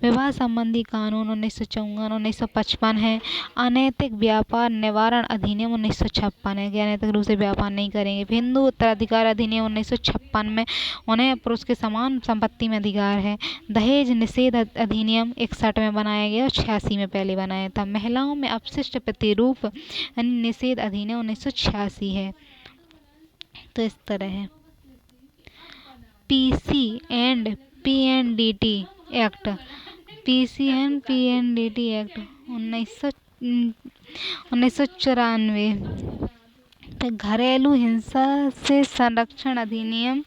विवाह संबंधी कानून 1954 1955 है। अनैतिक व्यापार निवारण अधिनियम 1956 है कि अनैतिक रूप से व्यापार नहीं करेंगे। हिंदू उत्तराधिकार अधिनियम 1956 में उन्हें पुरुष के समान संपत्ति में अधिकार है। दहेज निषेध अधिनियम 61 में बनाया गया और 86 में पहले बनाया था। महिलाओं में अपशिष्ट प्रतिरूप निषेध अधिनियम 1986 है। तो इस तरह है। PC and PNDT act, PC and PNDT act 1994। तो घरेलू हिंसा से संरक्षण अधिनियम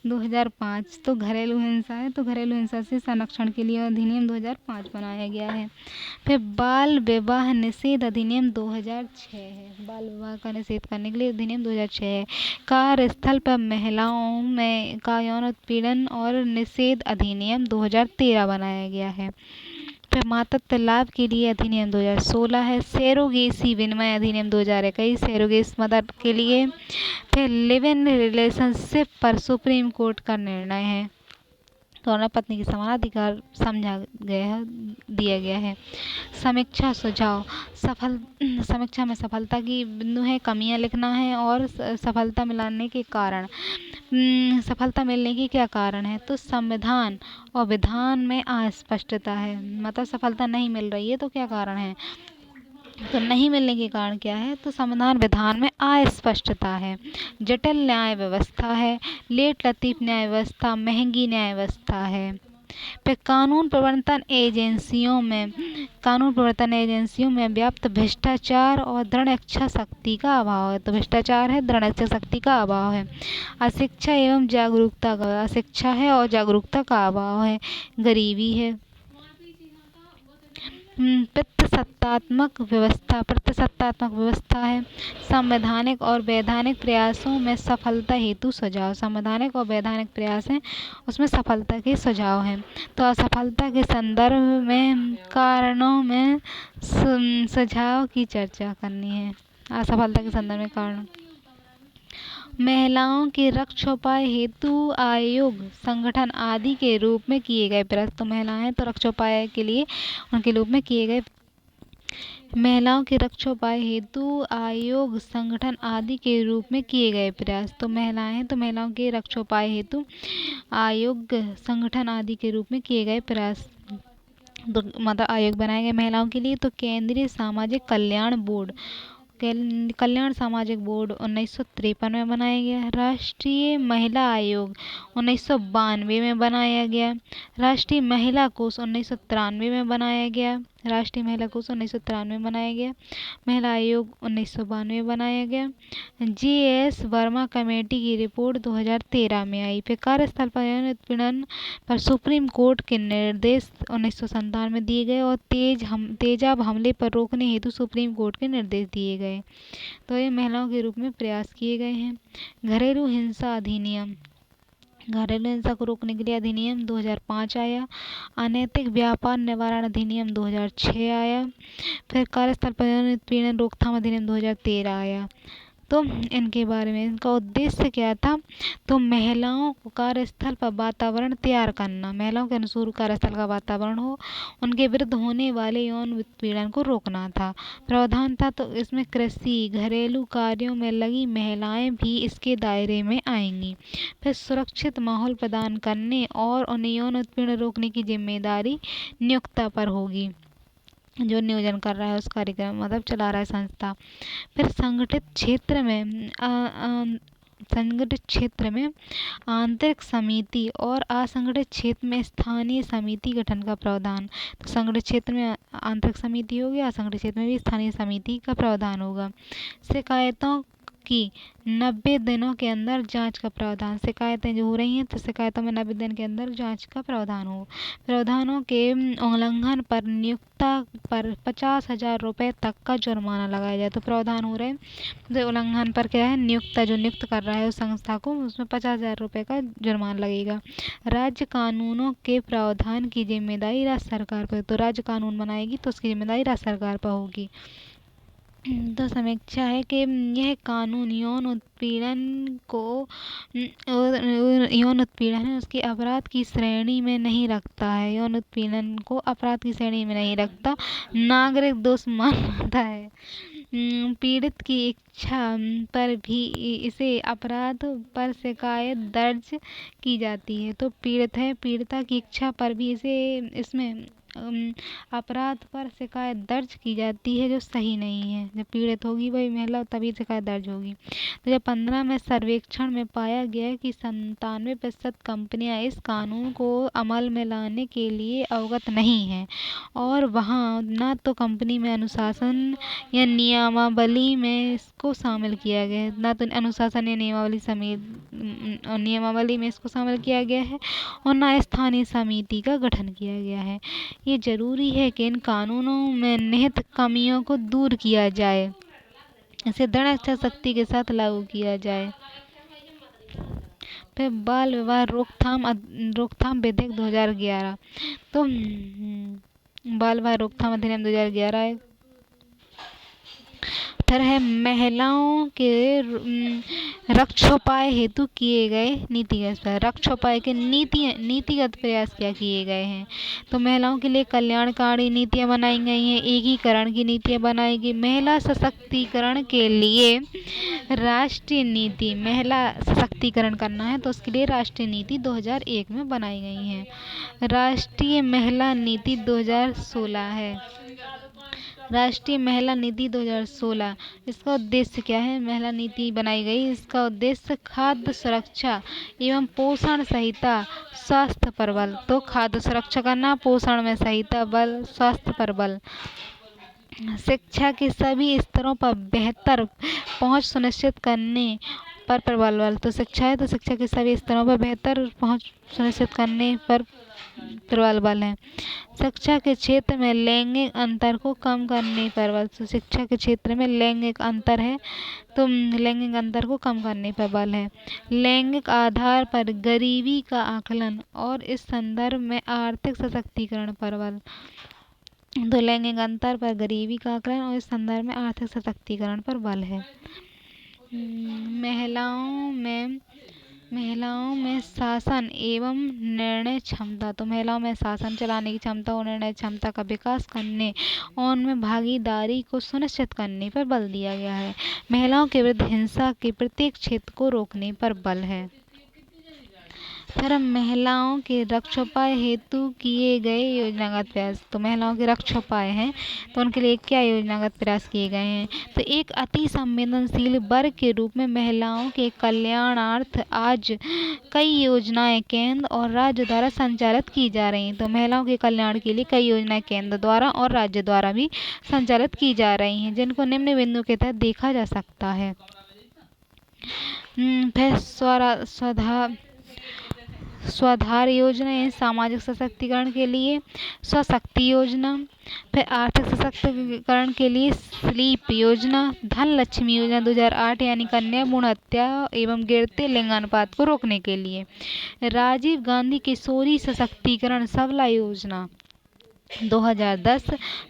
2005, तो घरेलू हिंसा है तो घरेलू हिंसा से संरक्षण के लिए अधिनियम 2005 बनाया गया है। फिर बाल विवाह निषेध अधिनियम 2006 है। बाल विवाह का निषेध करने के लिए अधिनियम 2006 है। कार्यस्थल पर महिलाओं में का यौन उत्पीड़न और निषेध अधिनियम 2013 बनाया गया है। फिर मातृत्व लाभ के लिए अधिनियम 2016 है। सरोगेसी विनिमय अधिनियम 2021 सरोगेस मदर के लिए। फिर लिव इन रिलेशनशिप पर सुप्रीम कोर्ट का निर्णय है। दोनों पत्नी के समान अधिकार दिया गया है। समीक्षा सुझाव। समीक्षा में सफलता की बिंदु है, कमियां लिखना है और सफलता मिलाने के कारण। सफलता मिलने के क्या कारण है? तो संविधान और विधान में अस्पष्टता है, मतलब सफलता नहीं मिल रही है तो क्या कारण है? तो नहीं मिलने के कारण क्या है? तो संविधान विधान में अस्पष्टता है। जटिल न्याय व्यवस्था है। लेट लतीफ न्याय व्यवस्था, महंगी न्याय व्यवस्था है। फिर कानून प्रवर्तन एजेंसियों में व्याप्त भ्रष्टाचार और दृढ़ इच्छा शक्ति का अभाव है। तो भ्रष्टाचार है, दृढ़ इच्छा शक्ति का अभाव है। अशिक्षा एवं जागरूकता का, अशिक्षा है और जागरूकता का अभाव है। गरीबी है। प्रतिसत्तात्मक व्यवस्था है। संवैधानिक और वैधानिक प्रयासों में सफलता हेतु सुझाव। संवैधानिक और वैधानिक प्रयास हैं उसमें सफलता के सुझाव हैं। तो असफलता के संदर्भ में कारणों में सुझाव की चर्चा करनी है। असफलता के संदर्भ में कारण। महिलाओं के रक्षोपाय हेतु आयोग संगठन आदि के रूप में किए गए प्रयास। तो महिलाएं तो रक्षोपाय के लिए उनके रूप में किए गए। महिलाओं के रक्षोपाय हेतु आयोग संगठन आदि के रूप में किए गए प्रयास। तो महिलाएं तो महिलाओं के रक्षोपाय हेतु आयोग संगठन आदि के रूप में किए गए प्रयास। तो मतलब आयोग बनाए गए महिलाओं के लिए। तो केंद्रीय सामाजिक कल्याण बोर्ड, कल्याण सामाजिक बोर्ड 1953 में बनाया गया। राष्ट्रीय महिला आयोग 1992 में बनाया गया। राष्ट्रीय महिला कोष 1993 में बनाया गया। राष्ट्रीय महिला कोष 1993 में बनाया गया। महिला आयोग 1992 में बनाया गया। JS वर्मा कमेटी की रिपोर्ट 2013 में आई। फिर कार्यस्थल पर यौन उत्पीड़न पर सुप्रीम कोर्ट के निर्देश 1997 में दिए गए और तेजाब हमले पर रोकने हेतु सुप्रीम कोर्ट के निर्देश दिए गए। तो ये महिलाओं के रूप में प्रयास किए गए हैं। घरेलू हिंसा अधिनियम, घरेलू हिंसा को रोकने के लिए अधिनियम 2005 आया। अनैतिक व्यापार निवारण अधिनियम 2006 आया। फिर कार्यस्थल पर यौन उत्पीड़न रोकथाम अधिनियम 2013 आया। तो इनके बारे में, इनका उद्देश्य क्या था, तो महिलाओं को कार्यस्थल पर वातावरण तैयार करना, महिलाओं के अनुकूल कार्यस्थल का वातावरण हो, उनके विरुद्ध होने वाले यौन उत्पीड़न को रोकना था। प्रावधान था तो इसमें कृषि, घरेलू कार्यों में लगी महिलाएं भी इसके दायरे में आएंगी। फिर सुरक्षित माहौल प्रदान करने और उन्हें यौन उत्पीड़न रोकने की जिम्मेदारी नियोक्ता पर होगी, जो नियोजन कर रहा है उस कार्यक्रम, मतलब चला रहा है संस्था। फिर संगठित क्षेत्र में आंतरिक समिति और असंगठित क्षेत्र में स्थानीय समिति गठन का प्रावधान। तो संगठित क्षेत्र में आंतरिक समिति होगी, असंगठित क्षेत्र में भी स्थानीय समिति का प्रावधान होगा। शिकायतों की 90 दिनों के अंदर जांच का प्रावधान, शिकायतें जो हो रही हैं तो शिकायतों में 90 दिन के अंदर जांच का प्रावधान हो। प्रावधानों के उल्लंघन पर नियोक्ता पर 50,000 रुपये तक का जुर्माना लगाया जाए। तो प्रावधान हो रहे हैं, तो उल्लंघन पर क्या है, नियोक्ता जो नियुक्त कर रहा है उस संस्था को, उसमें 50,000 रुपये का जुर्माना लगेगा। राज्य कानूनों के प्रावधान की जिम्मेदारी राज्य सरकार पर, तो राज्य कानून बनाएगी तो उसकी जिम्मेदारी राज्य सरकार पर होगी। तो समीक्षा है कि यह कानून यौन उत्पीड़न है उसकी अपराध की श्रेणी में नहीं रखता है, यौन उत्पीड़न को अपराध की श्रेणी में नहीं रखता, नागरिक दोष मानता है। पीड़ित की इच्छा पर भी इसे अपराध पर शिकायत दर्ज की जाती है। तो पीड़िता की इच्छा पर भी इसमें अपराध पर शिकायत दर्ज की जाती है, जो सही नहीं है। जब पीड़ित होगी वही महिला तभी शिकायत दर्ज होगी। 2015 में सर्वेक्षण में पाया गया कि 97% कंपनियां इस कानून को अमल में लाने के लिए अवगत नहीं हैं और वहां न तो कंपनी में अनुशासन या नियमावली में इसको शामिल किया गया है, न तो अनुशासन या नियमावली में इसको शामिल किया गया है और न स्थानीय समिति का गठन किया गया है। ये जरूरी है कि इन कानूनों में निहित कमियों को दूर किया जाए, इसे दृढ़ इच्छा शक्ति के साथ लागू किया जाए। फिर बाल विवाह रोकथाम विधेयक 2011, तो बाल विवाह रोकथाम अधिनियम 2011 है। फिर है महिलाओं के रक्षोपाय हेतु किए गए नीतिगत रक्षोपाय के नीतिगत प्रयास क्या किए गए हैं। तो महिलाओं के लिए कल्याणकारी नीतियां बनाई गई हैं, एकीकरण की नीतियां बनाई गई। महिला सशक्तिकरण के लिए राष्ट्रीय नीति, महिला सशक्तिकरण करना है तो उसके लिए राष्ट्रीय नीति 2001 में बनाई गई है। राष्ट्रीय महिला नीति 2016 है, राष्ट्रीय महिला नीति 2016। इसका उद्देश्य क्या है, महिला नीति बनाई गई, इसका उद्देश्य खाद्य सुरक्षा एवं पोषण सहिता स्वास्थ्य पर बल। तो खाद्य सुरक्षा करना, पोषण में सहिता बल, स्वास्थ्य पर बल। शिक्षा के सभी स्तरों पर बेहतर पहुंच सुनिश्चित करने पर प्रबल बल। तो शिक्षा है तो शिक्षा के सभी स्तरों पर बेहतर पहुंच सुनिश्चित करने पर प्रबल बल है। शिक्षा के क्षेत्र में लैंगिक अंतर को कम करने पर बल। तो शिक्षा के क्षेत्र में लैंगिक अंतर है तो लैंगिक अंतर को कम करने पर बल है। लैंगिक आधार पर गरीबी का आकलन और इस संदर्भ में आर्थिक सशक्तिकरण पर बल। तो लैंगिक अंतर पर गरीबी का आकलन और इस संदर्भ में आर्थिक सशक्तिकरण पर बल है। महिलाओं में शासन एवं निर्णय क्षमता। तो महिलाओं में शासन चलाने की क्षमता और निर्णय क्षमता का विकास करने और उनमें भागीदारी को सुनिश्चित करने पर बल दिया गया है। महिलाओं के विरुद्ध हिंसा के प्रत्येक क्षेत्र को रोकने पर बल है। फिर महिलाओं के रक्षोपाय हेतु किए गए योजनागत प्रयास। तो महिलाओं के रक्षोपाय हैं तो उनके लिए क्या योजनागत प्रयास किए गए हैं। तो एक अति संवेदनशील वर्ग के रूप में महिलाओं के कल्याणार्थ आज कई योजनाएं केंद्र और राज्य द्वारा संचालित की जा रही हैं। तो महिलाओं के कल्याण के लिए कई योजनाएं केंद्र द्वारा और राज्य द्वारा भी संचालित की जा रही हैं, जिनको निम्न बिंदु के तहत देखा जा सकता है। फिर स्वाधार योजना है सामाजिक सशक्तिकरण के लिए, स्वशक्ति योजना, फिर आर्थिक सशक्तिकरण के लिए स्लीप योजना, धन लक्ष्मी योजना 2008 यानी कन्या भ्रूण हत्या एवं गिरते लिंग अनुपात को रोकने के लिए, राजीव गांधी किशोरी सशक्तिकरण सबला योजना 2010,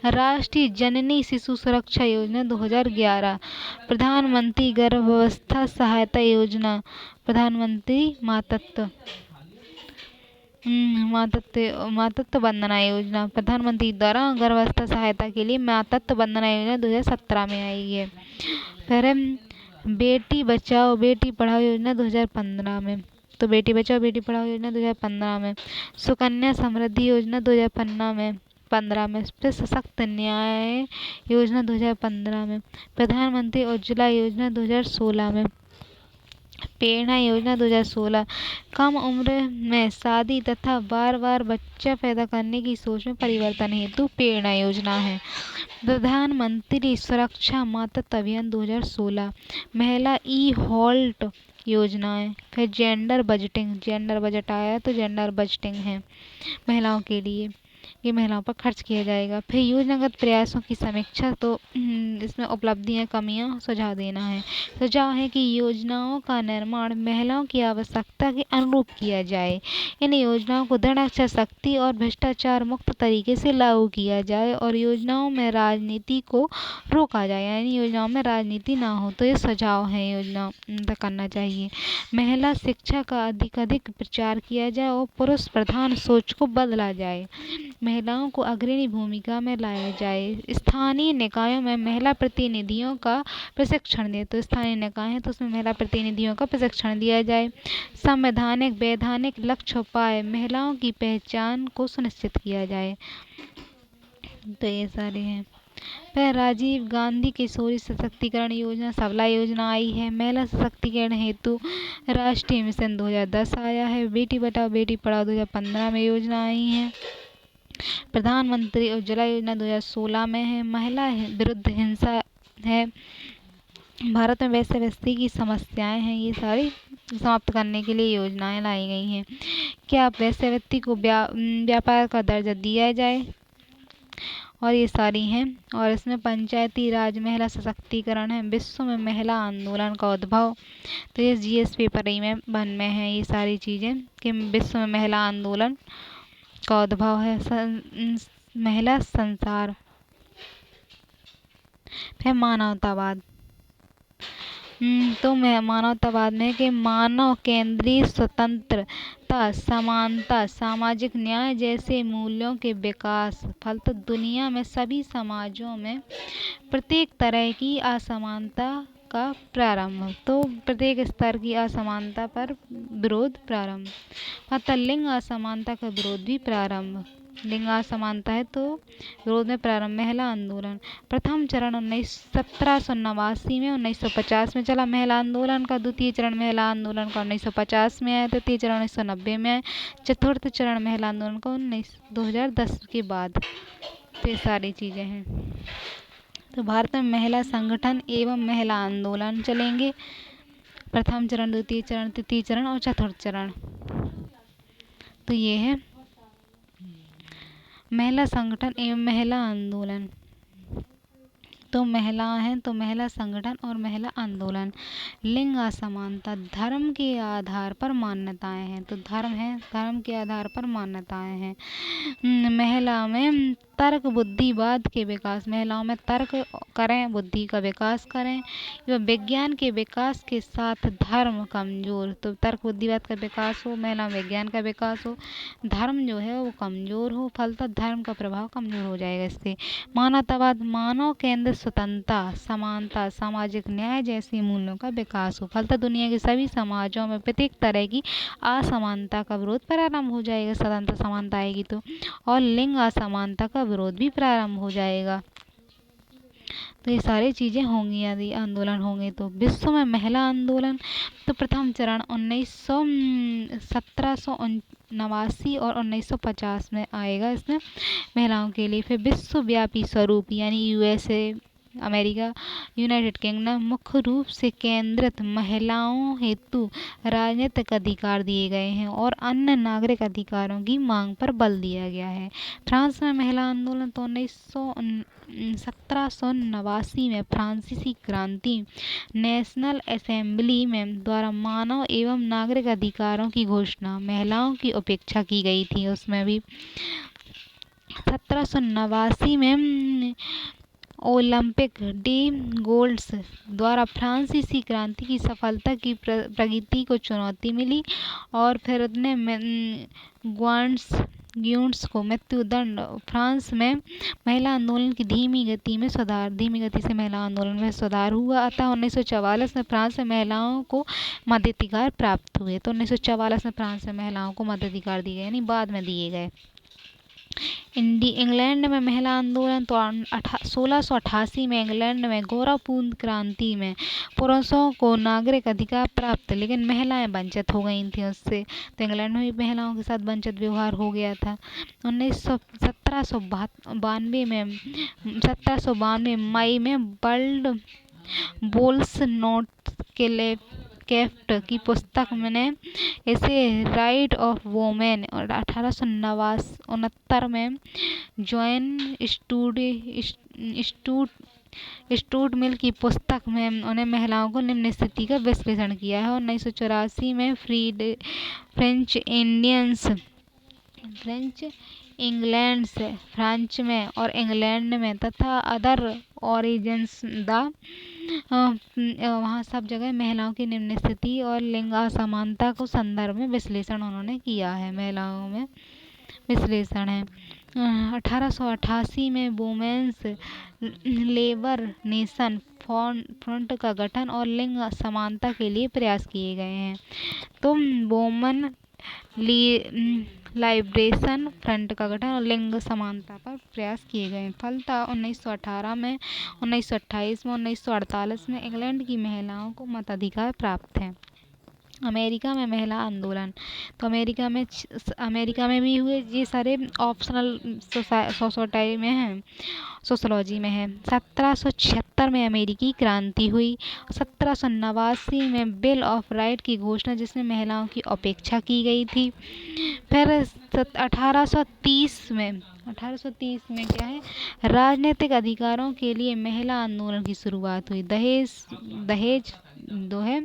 राष्ट्रीय जननी शिशु सुरक्षा योजना 2011, प्रधानमंत्री गर्भावस्था सहायता योजना, प्रधानमंत्री मातृत्व वंदना योजना, प्रधानमंत्री द्वारा गर्भावस्था सहायता के लिए मातृत्व वंदना योजना 2017 में आई है। फिर बेटी बचाओ बेटी पढ़ाओ योजना 2015 में, तो बेटी बचाओ बेटी पढ़ाओ योजना 2015 में, सुकन्या समृद्धि योजना 2015 में, फिर सशक्त न्याय योजना 2015 में, प्रधानमंत्री उज्ज्वला योजना 2016 में, प्रेरणा योजना 2016, कम उम्र में शादी तथा बार बार बच्चा पैदा करने की सोच में परिवर्तन हेतु प्रेरणा योजना है, प्रधानमंत्री सुरक्षा मातृत्व अभियान 2016, महिला ई-हॉल्ट योजनाएं, फिर जेंडर बजट आया तो जेंडर बजटिंग है महिलाओं के लिए, ये महिलाओं पर खर्च किया जाएगा। फिर योजनागत प्रयासों की समीक्षा, तो इसमें उपलब्धियां कमियां सुझाव देना है। सुझाव है कि योजनाओं का निर्माण महिलाओं की आवश्यकता के अनुरूप किया जाए, इन योजनाओं को दृढ़ इच्छा शक्ति और भ्रष्टाचार मुक्त तरीके से लागू किया जाए और योजनाओं में राजनीति को रोका जाए, यानी योजनाओं में राजनीति ना हो। तो ये सुझाव है योजना करना चाहिए। महिला शिक्षा का अधिक प्रचार किया जाए और पुरुष प्रधान सोच को बदला जाए, महिलाओं को अग्रणी भूमिका में लाया जाए, स्थानीय निकायों में महिला प्रतिनिधियों का प्रशिक्षण दे, तो स्थानीय निकाय है तो उसमें महिला प्रतिनिधियों का प्रशिक्षण दिया जाए, संवैधानिक वैधानिक लक्ष्य उपाय महिलाओं की पहचान को सुनिश्चित किया जाए। तो ये सारे हैं। फिर राजीव गांधी किशोरी सशक्तिकरण योजना सबला योजना आई है, महिला सशक्तिकरण हेतु राष्ट्रीय मिशन 2010 आया है, बेटी बचाओ बेटी पढ़ाओ 2015 में योजना आई है, प्रधानमंत्री उज्ज्वला योजना 2016 में है, महिला विरुद्ध हिंसा है, भारत में वैश्य बस्ती की समस्याएं हैं, ये सारी समाप्त करने के लिए योजनाएं लाई गई हैं। क्या वैश्य बस्ती को व्यापार का दर्जा दिया जाए, और ये सारी हैं। और इसमें पंचायती राज महिला सशक्तिकरण है, विश्व में महिला आंदोलन का उद्भव, तो ये जीएस पेपर ही में वन में है ये सारी चीज़ें कि विश्व में महिला आंदोलन का उद्भव है, महिला संसार। फिर मानवतावाद, तो मानवतावाद में कि मानव केंद्रीय स्वतंत्रता समानता सामाजिक न्याय जैसे मूल्यों के विकास फलतः दुनिया में सभी समाजों में प्रत्येक तरह की असमानता का प्रारंभ, तो प्रत्येक स्तर की असमानता पर विरोध प्रारंभ, मतलब लिंग असमानता का विरोध भी प्रारंभ, लिंग असमानता है तो विरोध में प्रारंभ। महिला आंदोलन, प्रथम चरण 1789 में 1950 में चला महिला आंदोलन का, द्वितीय चरण महिला आंदोलन का 1950 में आया, तृतीय चरण 1990 में आया, चतुर्थ चरण महिला आंदोलन का 2010 के बाद। तो ये सारी चीज़ें हैं। तो भारत में महिला संगठन एवं महिला आंदोलन चलेंगे, प्रथम चरण द्वितीय चरण तृतीय चरण और चतुर्थ चरण। तो ये है महिला संगठन एवं महिला आंदोलन। तो महिला हैं तो महिला संगठन और महिला आंदोलन। लिंग असमानता, धर्म के आधार पर मान्यताएं हैं, तो धर्म है, धर्म के आधार पर मान्यताएं हैं। महिला में तर्क बुद्धिवाद के विकास, महिलाओं में तर्क करें, बुद्धि का विकास करें एवं विज्ञान के विकास के साथ धर्म कमजोर। तो तर्क बुद्धिवाद का विकास हो, महिला विज्ञान का विकास हो, धर्म जो है वो कमजोर हो, फलतः धर्म का प्रभाव कमजोर हो जाएगा इससे। मानवतावाद, मानव केंद्र स्वतंत्रता, समानता, सामाजिक न्याय जैसी मूल्यों का विकास हो, फलतः दुनिया के सभी समाजों में प्रत्येक तरह की असमानता का विरोध प्रारंभ हो जाएगा, स्वतंत्रता समानता आएगी तो, और लिंग असमानता का विरोध भी प्रारंभ हो जाएगा। तो ये सारी चीज़ें होंगी यदि आंदोलन होंगे तो। विश्व में महिला आंदोलन, तो प्रथम चरण 1789 और 1950 में आएगा इसमें महिलाओं के लिए। फिर विश्वव्यापी स्वरूप यानी यूएसए, अमेरिका, यूनाइटेड किंगडम मुख्य रूप से केंद्रित महिलाओं हेतु राजनीतिक अधिकार दिए गए हैं और अन्य नागरिक अधिकारों की मांग पर बल दिया गया है। फ्रांस में महिला आंदोलन, तो 1789 में फ्रांसीसी क्रांति नेशनल असेंबली में द्वारा मानव एवं नागरिक अधिकारों की घोषणा, महिलाओं की उपेक्षा की गई थी उसमें भी। 1789 में ओलंपिक डी गोल्ड्स द्वारा फ्रांसीसी क्रांति की सफलता की प्रगति को चुनौती मिली और फिर उतने ग्यूंट्स को मृत्युदंड। फ्रांस में महिला आंदोलन की धीमी गति से महिला आंदोलन में सुधार हुआ। अतः 1944 में फ्रांस में महिलाओं को मताधिकार प्राप्त हुए। तो 1944 में फ्रांस में महिलाओं को मताधिकार दिए गए, यानी बाद में दिए गए। इंग्लैंड में महिला आंदोलन, तो 1688 में इंग्लैंड में गौरवपूर्ण क्रांति में पुरुषों को नागरिक अधिकार प्राप्त, लेकिन महिलाएं वंचित हो गई थी उससे। तो इंग्लैंड में भी महिलाओं के साथ वंचित व्यवहार हो गया था। 1792 मई में वर्ल्ड बोल्स नोट केफ्ट की पुस्तक में इसे राइट ऑफ वोमेन, और 1869 में जॉन स्टूड मिल की पुस्तक में उन्हें महिलाओं को निम्न स्थिति का विश्लेषण किया है। और 1984 में फ्रेंच इंग्लैंड्स फ्रांस में और इंग्लैंड में तथा अदर ओरिजिन्स वहाँ सब जगह महिलाओं की निम्न स्थिति और लिंग असमानता को संदर्भ में विश्लेषण उन्होंने किया है। महिलाओं में विश्लेषण है। 1888 में वुमेन्स लेबर नेशन फ्रंट का गठन और लिंग समानता के लिए प्रयास किए गए हैं। तो वुमेन लाइब्रेशन फ्रंट का गठन और लिंग समानता पर प्रयास किए गए। फलतः 1918 में, 1928 में, 1948 में इंग्लैंड की महिलाओं को मताधिकार प्राप्त है। अमेरिका में महिला आंदोलन, तो अमेरिका में भी हुए। ये सारे ऑप्शनल सोशोलॉजी में है। 1776 में अमेरिकी क्रांति हुई। 1789 में बिल ऑफ राइट की घोषणा, जिसमें महिलाओं की उपेक्षा की गई थी। फिर 1830 में क्या है, राजनीतिक अधिकारों के लिए महिला आंदोलन की शुरुआत हुई। दहेज दो है,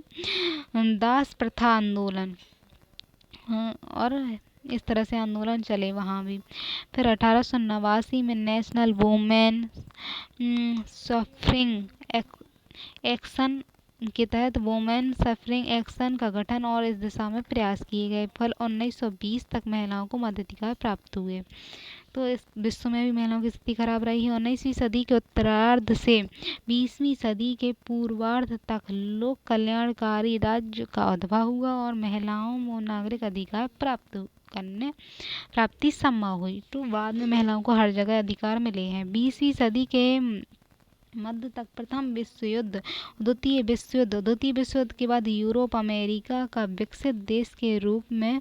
दास प्रथा आंदोलन, और इस तरह से आंदोलन चले वहाँ भी। फिर 1889 में नेशनल वुमेन सफरिंग एक्शन के तहत वुमेन सफरिंग एक्शन का गठन और इस दिशा में प्रयास किए गए। फल 1920 तक महिलाओं को मताधिकार प्राप्त हुए। तो इस विश्व में भी महिलाओं की स्थिति खराब रही है। 19वीं सदी के उत्तरार्ध से 20वीं सदी के पूर्वार्ध तक लोक कल्याणकारी राज्य का उद्भव हुआ और महिलाओं को नागरिक अधिकार प्राप्ति संभव हुई। तो बाद में महिलाओं को हर जगह अधिकार मिले हैं। 20वीं सदी के मध्य तक प्रथम विश्व युद्ध, द्वितीय विश्व युद्ध के बाद यूरोप अमेरिका का विकसित देश के रूप में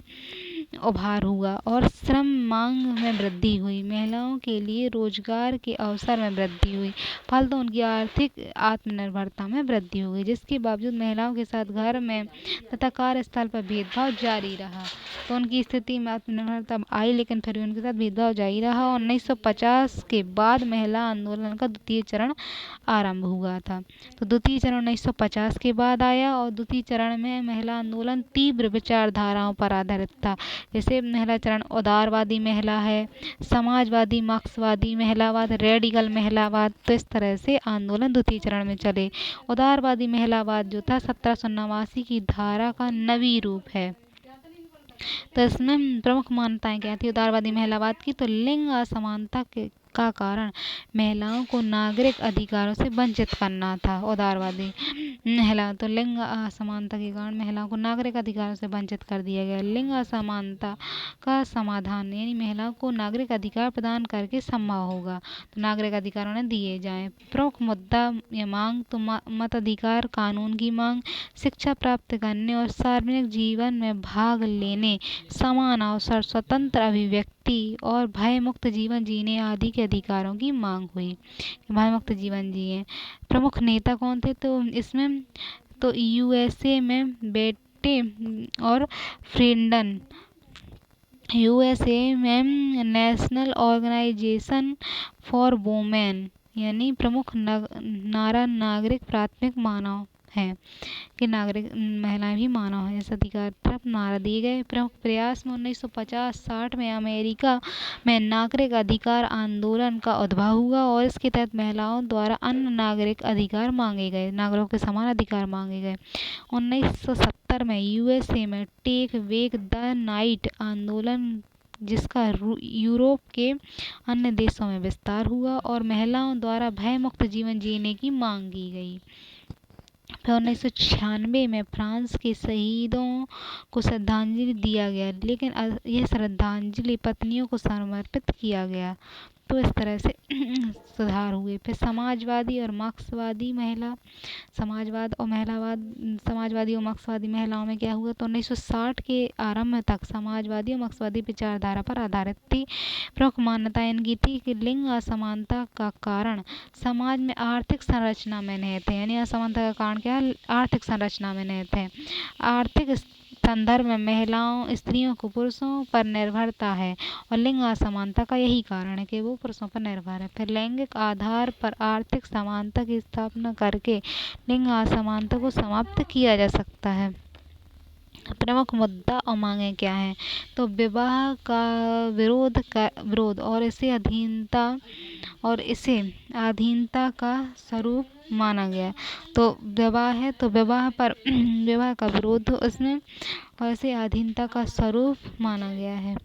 उभार हुआ और श्रम मांग में वृद्धि हुई। महिलाओं के लिए रोजगार के अवसर में वृद्धि हुई। फलतः उनकी आर्थिक आत्मनिर्भरता में वृद्धि हुई, जिसके बावजूद महिलाओं के साथ घर में तथा कार्यस्थल पर भेदभाव जारी रहा। तो उनकी स्थिति में आत्मनिर्भरता आई, लेकिन फिर भी उनके साथ भेदभाव जारी रहा। 1950 के बाद महिला आंदोलन का द्वितीय चरण आरंभ हुआ था। तो द्वितीय चरण 1950 के बाद आया और द्वितीय चरण में महिला आंदोलन तीव्र विचारधाराओं पर आधारित था। जैसे पहला चरण उदारवादी महिला है, समाजवादी मार्क्सवादी महिलावाद, रेडिकल महिलावाद। तो इस तरह से आंदोलन द्वितीय चरण में चले। उदारवादी महिलावाद जो था 1789 की धारा का नवी रूप है। तो इसमें प्रमुख मान्यताएं क्या थी उदारवादी महिलावाद की? तो लिंग असमानता का कारण महिलाओं को नागरिक अधिकारों से वंचित करना था। उदारवादी महिला तो लिंग असमानता के कारण महिलाओं को नागरिक अधिकारों से वंचित कर दिया गया। लिंग असमानता का समाधान यानी महिलाओं को नागरिक अधिकार प्रदान करके संभव होगा, तो नागरिक अधिकार उन्हें दिए जाएं। प्रमुख मुद्दा या मांग तो मताधिकार कानून की मांग, शिक्षा प्राप्त करने और सार्वजनिक जीवन में भाग लेने, समान अवसर, स्वतंत्र अभिव्यक्ति और भय मुक्त जीवन जीने आदि के अधिकारों की मांग हुई। भय मुक्त जीवन जिए। प्रमुख नेता कौन थे? तो इसमें तो यूएसए में बेटे और फ्रीडन, यूएसए में नेशनल ऑर्गेनाइजेशन फॉर वुमेन यानी प्रमुख नागरिक प्राथमिक मानव हैं कि नागरिक महिलाएं भी मानव हैं, इस अधिकार तरफ नारा दिए गए। प्रमुख प्रयास में 1950-60 में अमेरिका में नागरिक अधिकार आंदोलन का उद्भव हुआ और इसके तहत महिलाओं द्वारा अन्य नागरिक अधिकार मांगे गए, नागरिकों के समान अधिकार मांगे गए। 1970 में यूएसए में टेक बैक द नाइट आंदोलन जिसका यूरोप के अन्य देशों में विस्तार हुआ और महिलाओं द्वारा भय मुक्त जीवन जीने की मांग की गई। फिर 1996 में फ्रांस के शहीदों को श्रद्धांजलि दिया गया, लेकिन यह श्रद्धांजलि पत्नियों को समर्पित किया गया। तो इस तरह से सुधार हुए। फिर समाजवादी और मार्क्सवादी महिला, समाजवाद और महिलावाद, समाजवादी और मार्क्सवादी महिलाओं में क्या हुआ? तो 1960 के आरंभ तक समाजवादी और मार्क्सवादी विचारधारा पर आधारित थी। प्रमुख मान्यताएं इनकी थी कि लिंग असमानता का कारण समाज में आर्थिक संरचना में निहित है, यानी असमानता का कारण क्या है? आर्थिक संरचना में निहित है। आर्थिक संदर्भ में महिलाओं स्त्रियों को पुरुषों पर निर्भरता है और लिंग असमानता का यही कारण है कि वो पुरुषों पर निर्भर है। फिर लैंगिक आधार पर आर्थिक समानता की स्थापना करके लिंग असमानता को समाप्त किया जा सकता है। प्रमुख मुद्दा और मांगे क्या हैं? तो विवाह का विरोध और इसे अधीनता का स्वरूप माना गया। तो विवाह है तो विवाह पर विवाह का विरोध उसमें और इसे अधीनता का स्वरूप माना गया है।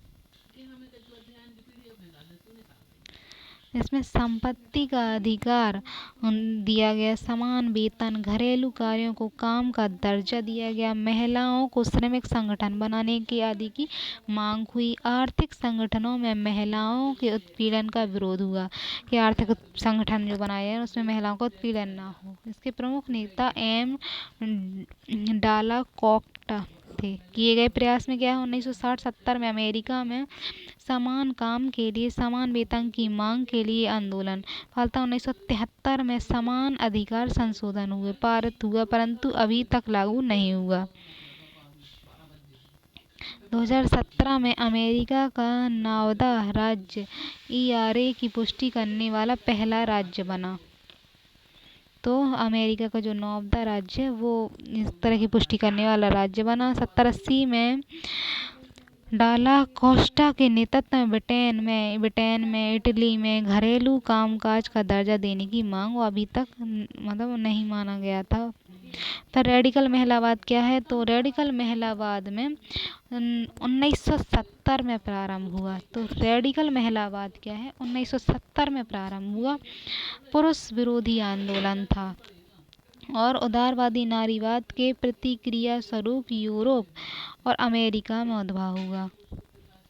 इसमें संपत्ति का अधिकार दिया गया, समान वेतन, घरेलू कार्यों को काम का दर्जा दिया गया, महिलाओं को श्रमिक संगठन बनाने की आदि की मांग हुई। आर्थिक संगठनों में महिलाओं के उत्पीड़न का विरोध हुआ कि आर्थिक संगठन जो बनाए हैं उसमें महिलाओं का उत्पीड़न ना हो। इसके प्रमुख नेता एम डाला कॉक्टा थे। किए गए प्रयास में क्या है? 1960-70 में अमेरिका में समान काम के लिए समान वेतन की मांग के लिए आंदोलन। फलतः 1973 में समान अधिकार संशोधन हुए, पारित हुआ, परंतु अभी तक लागू नहीं हुआ। 2017 में अमेरिका का नवादा राज्य ERA की पुष्टि करने वाला पहला राज्य बना। तो अमेरिका का जो नवादा राज्य है वो इस तरह की पुष्टि करने वाला राज्य बना। 70-80 में डाला कोस्टा के नेतृत्व में ब्रिटेन में इटली में घरेलू कामकाज का दर्जा देने की मांग अभी तक मतलब नहीं माना गया था। तो रेडिकल महिलावाद क्या है? तो रेडिकल महिलावाद में 1970 में प्रारंभ हुआ। तो रेडिकल महिलावाद क्या है? 1970 में प्रारंभ हुआ, पुरुष विरोधी आंदोलन था और उदारवादी नारीवाद के प्रतिक्रिया स्वरूप यूरोप और अमेरिका में उद्भव हुआ।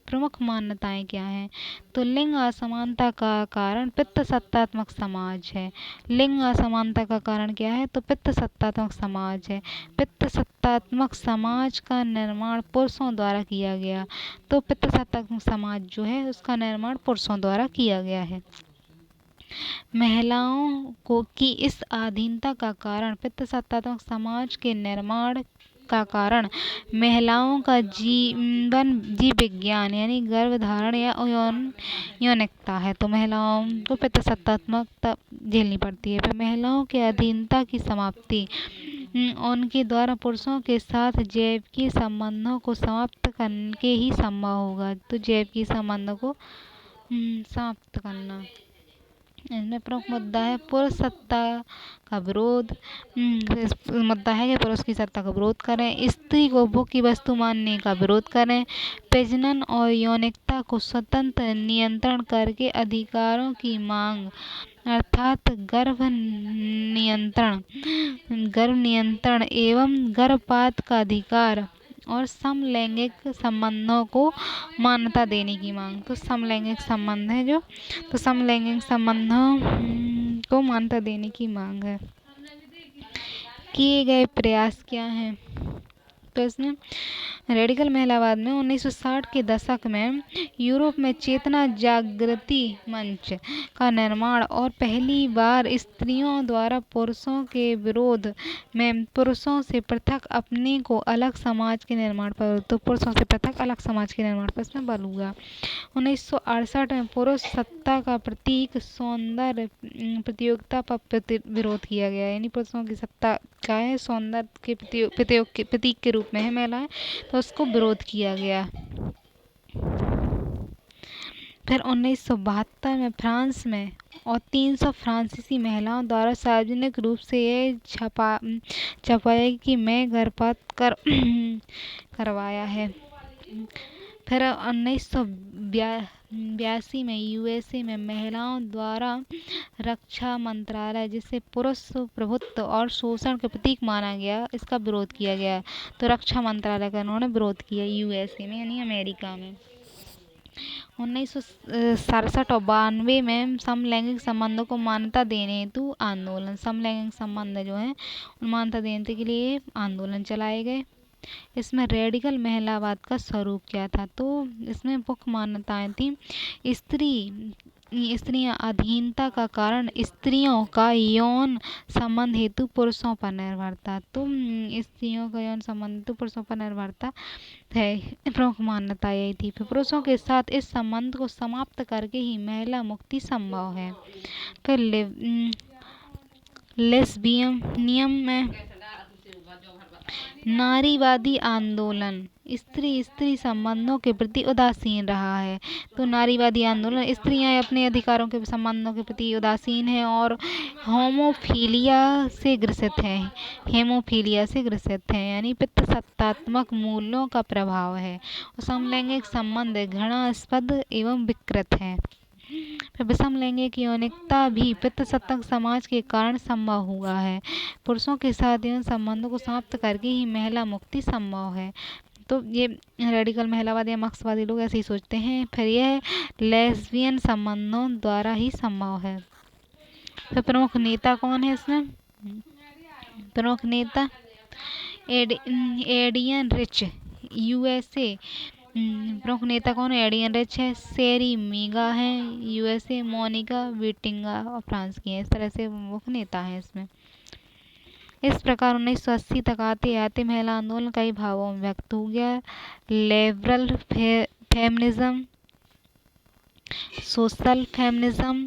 प्रमुख मान्यताएं क्या हैं? तो लिंग असमानता का कारण पितृसत्तात्मक समाज है। लिंग असमानता का कारण क्या है? तो पितृसत्तात्मक समाज है। पितृसत्तात्मक समाज का निर्माण पुरुषों द्वारा किया गया। तो पितृसत्तात्मक समाज जो है उसका निर्माण पुरुषों द्वारा किया गया है। महिलाओं को की इस अधीनता का कारण पितृसत्तात्मक समाज के निर्माण का कारण महिलाओं का जीव विज्ञान यानी गर्भधारण या यौनिकता है। तो महिलाओं को पितृसत्तात्मकता झेलनी पड़ती है। फिर महिलाओं के अधीनता की समाप्ति उनके द्वारा पुरुषों के साथ जैविक संबंधों को समाप्त करके ही संभव होगा। तो जैविक संबंधों को समाप्त करना। इसमें प्रमुख मुद्दा है पुरुष सत्ता का विरोध। मुद्दा है कि पुरुष की सत्ता का विरोध करें, स्त्री को भोग की वस्तु मानने का विरोध करें, प्रजनन और यौनिकता को स्वतंत्र नियंत्रण करके अधिकारों की मांग अर्थात गर्भ नियंत्रण एवं गर्भपात का अधिकार और समलैंगिक संबंधों को मान्यता देने की मांग। तो समलैंगिक संबंध है जो, तो समलैंगिक संबंधों को मान्यता देने की मांग है। किए गए प्रयास क्या हैं? तो इसमें रेडिकल महिलावाद में 1960 के दशक में यूरोप में चेतना जागृति मंच का निर्माण और पहली बार स्त्रियों द्वारा पुरुषों के विरोध में पुरुषों से पृथक अपने को अलग समाज के निर्माण पर, तो पुरुषों से पृथक अलग समाज के निर्माण पर इसमें बल हुआ। 1968 में पुरुष सत्ता का प्रतीक सौंदर्य प्रतियोगिता पर विरोध किया गया, यानी पुरुषों की सत्ता का है सौंदर्य के प्रतीक के रूप में है महिलाएं, तो उसको विरोध किया गया। फिर 1972 में फ्रांस में और 300 फ्रांसीसी महिलाओं द्वारा सार्वजनिक रूप से ये छपाया कि मैं गर्भपात करवाया है। फिर 1982 में यूएसए में महिलाओं द्वारा रक्षा मंत्रालय, जिसे पुरुष प्रभुत्व और शोषण के प्रतीक माना गया, इसका विरोध किया गया। तो रक्षा मंत्रालय का उन्होंने विरोध किया यूएसए में, यानी अमेरिका में। 1967 और 92 में समलैंगिक संबंधों को मान्यता देने हेतु आंदोलन, समलैंगिक संबंध जो है मान्यता देने के लिए आंदोलन चलाए गए। इसमें रेडिकल महिलावाद का स्वरूप क्या था? तो इसमें मुख्य मान्यताएं थी स्त्रियां अधीनता का कारण स्त्रियों का यौन संबंध हेतु पुरुषों पर निर्भरता। तो स्त्रियों का यौन संबंध हेतु पुरुषों पर निर्भरता है, प्रमुख मान्यता यही थी। फिर पुरुषों के साथ इस संबंध को समाप्त करके ही महिला मुक्ति संभव है। फिर लेस्बियनिज्म में नारीवादी आंदोलन स्त्री संबंधों के प्रति उदासीन रहा है। तो नारीवादी आंदोलन स्त्रियां अपने अधिकारों के संबंधों के प्रति उदासीन है और हेमोफीलिया से ग्रसित है, यानी पितृसत्तात्मक मूल्यों का प्रभाव है। और समलैंगिक संबंध घृणास्पद एवं विकृत है। विषम लैंगिक यौनिकता भी पितृसत्ताक समाज के कारण संभव हुआ है। पुरुषों के साथ यौन संबंधों को समाप्त करके ही महिला मुक्ति संभव है। तो ये रेडिकल महिलावादी या मार्क्सवादी लोग ऐसे ही सोचते हैं। फिर यह लेस्बियन संबंधों द्वारा ही संभव है। तो प्रमुख नेता कौन है इसमें? प्रमुख नेता एडियन रिच यूएसए। प्रमुख नेता कौन है? एडियन रिच है, सेरी मीगा है यूएसए, मोनिका विटिंगा और फ्रांस की है। इस तरह से मुख्य नेता हैं इसमें। इस प्रकार 1980 तक आते आते महिला आंदोलन कई भागों में व्यक्त हो गया। लिबरल फेमिनिज्म, सोशल फेमिनिज्म,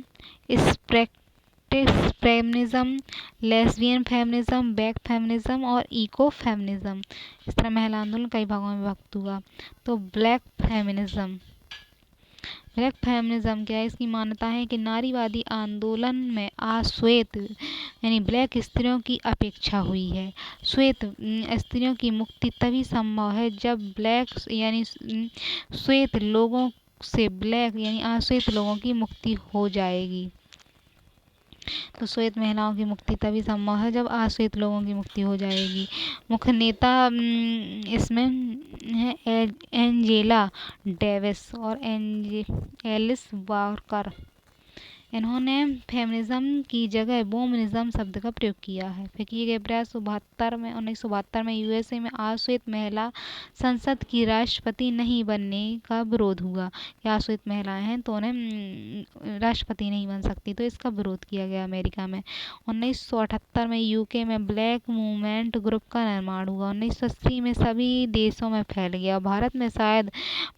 स्पेक्टिव feminism, lesbian feminism, back feminism और इको फेमिनिज्म। इस तरह महिला आंदोलन कई भागों में व्यक्त हुआ। तो ब्लैक फेमिनिज्म क्या है? इसकी मान्यता है कि नारीवादी आंदोलन में अश्वेत यानी ब्लैक स्त्रियों की अपेक्षा हुई है। श्वेत स्त्रियों की मुक्ति तभी संभव है जब ब्लैक यानी श्वेत लोगों से ब्लैक यानी अश्वेत लोगों की मुक्ति हो जाएगी। तो श्वेत महिलाओं की मुक्ति तभी संभव है जब अश्वेत लोगों की मुक्ति हो जाएगी। मुख्य नेता इसमें है एंजेला डेविस और एलिस वॉकर। इन्होंने फेमिनिज्म की जगह वोमनिज्म शब्द का प्रयोग किया है। फिर किए गए प्रयास 1972 में यूएसए में अश्वेत महिला संसद की राष्ट्रपति नहीं बनने का विरोध हुआ। या अश्वेत महिलाएं हैं तो उन्हें राष्ट्रपति नहीं बन सकती, तो इसका विरोध किया गया अमेरिका में। 1978 में यूके में ब्लैक मूवमेंट ग्रुप का निर्माण हुआ। 1980 में सभी देशों में फैल गया। भारत में शायद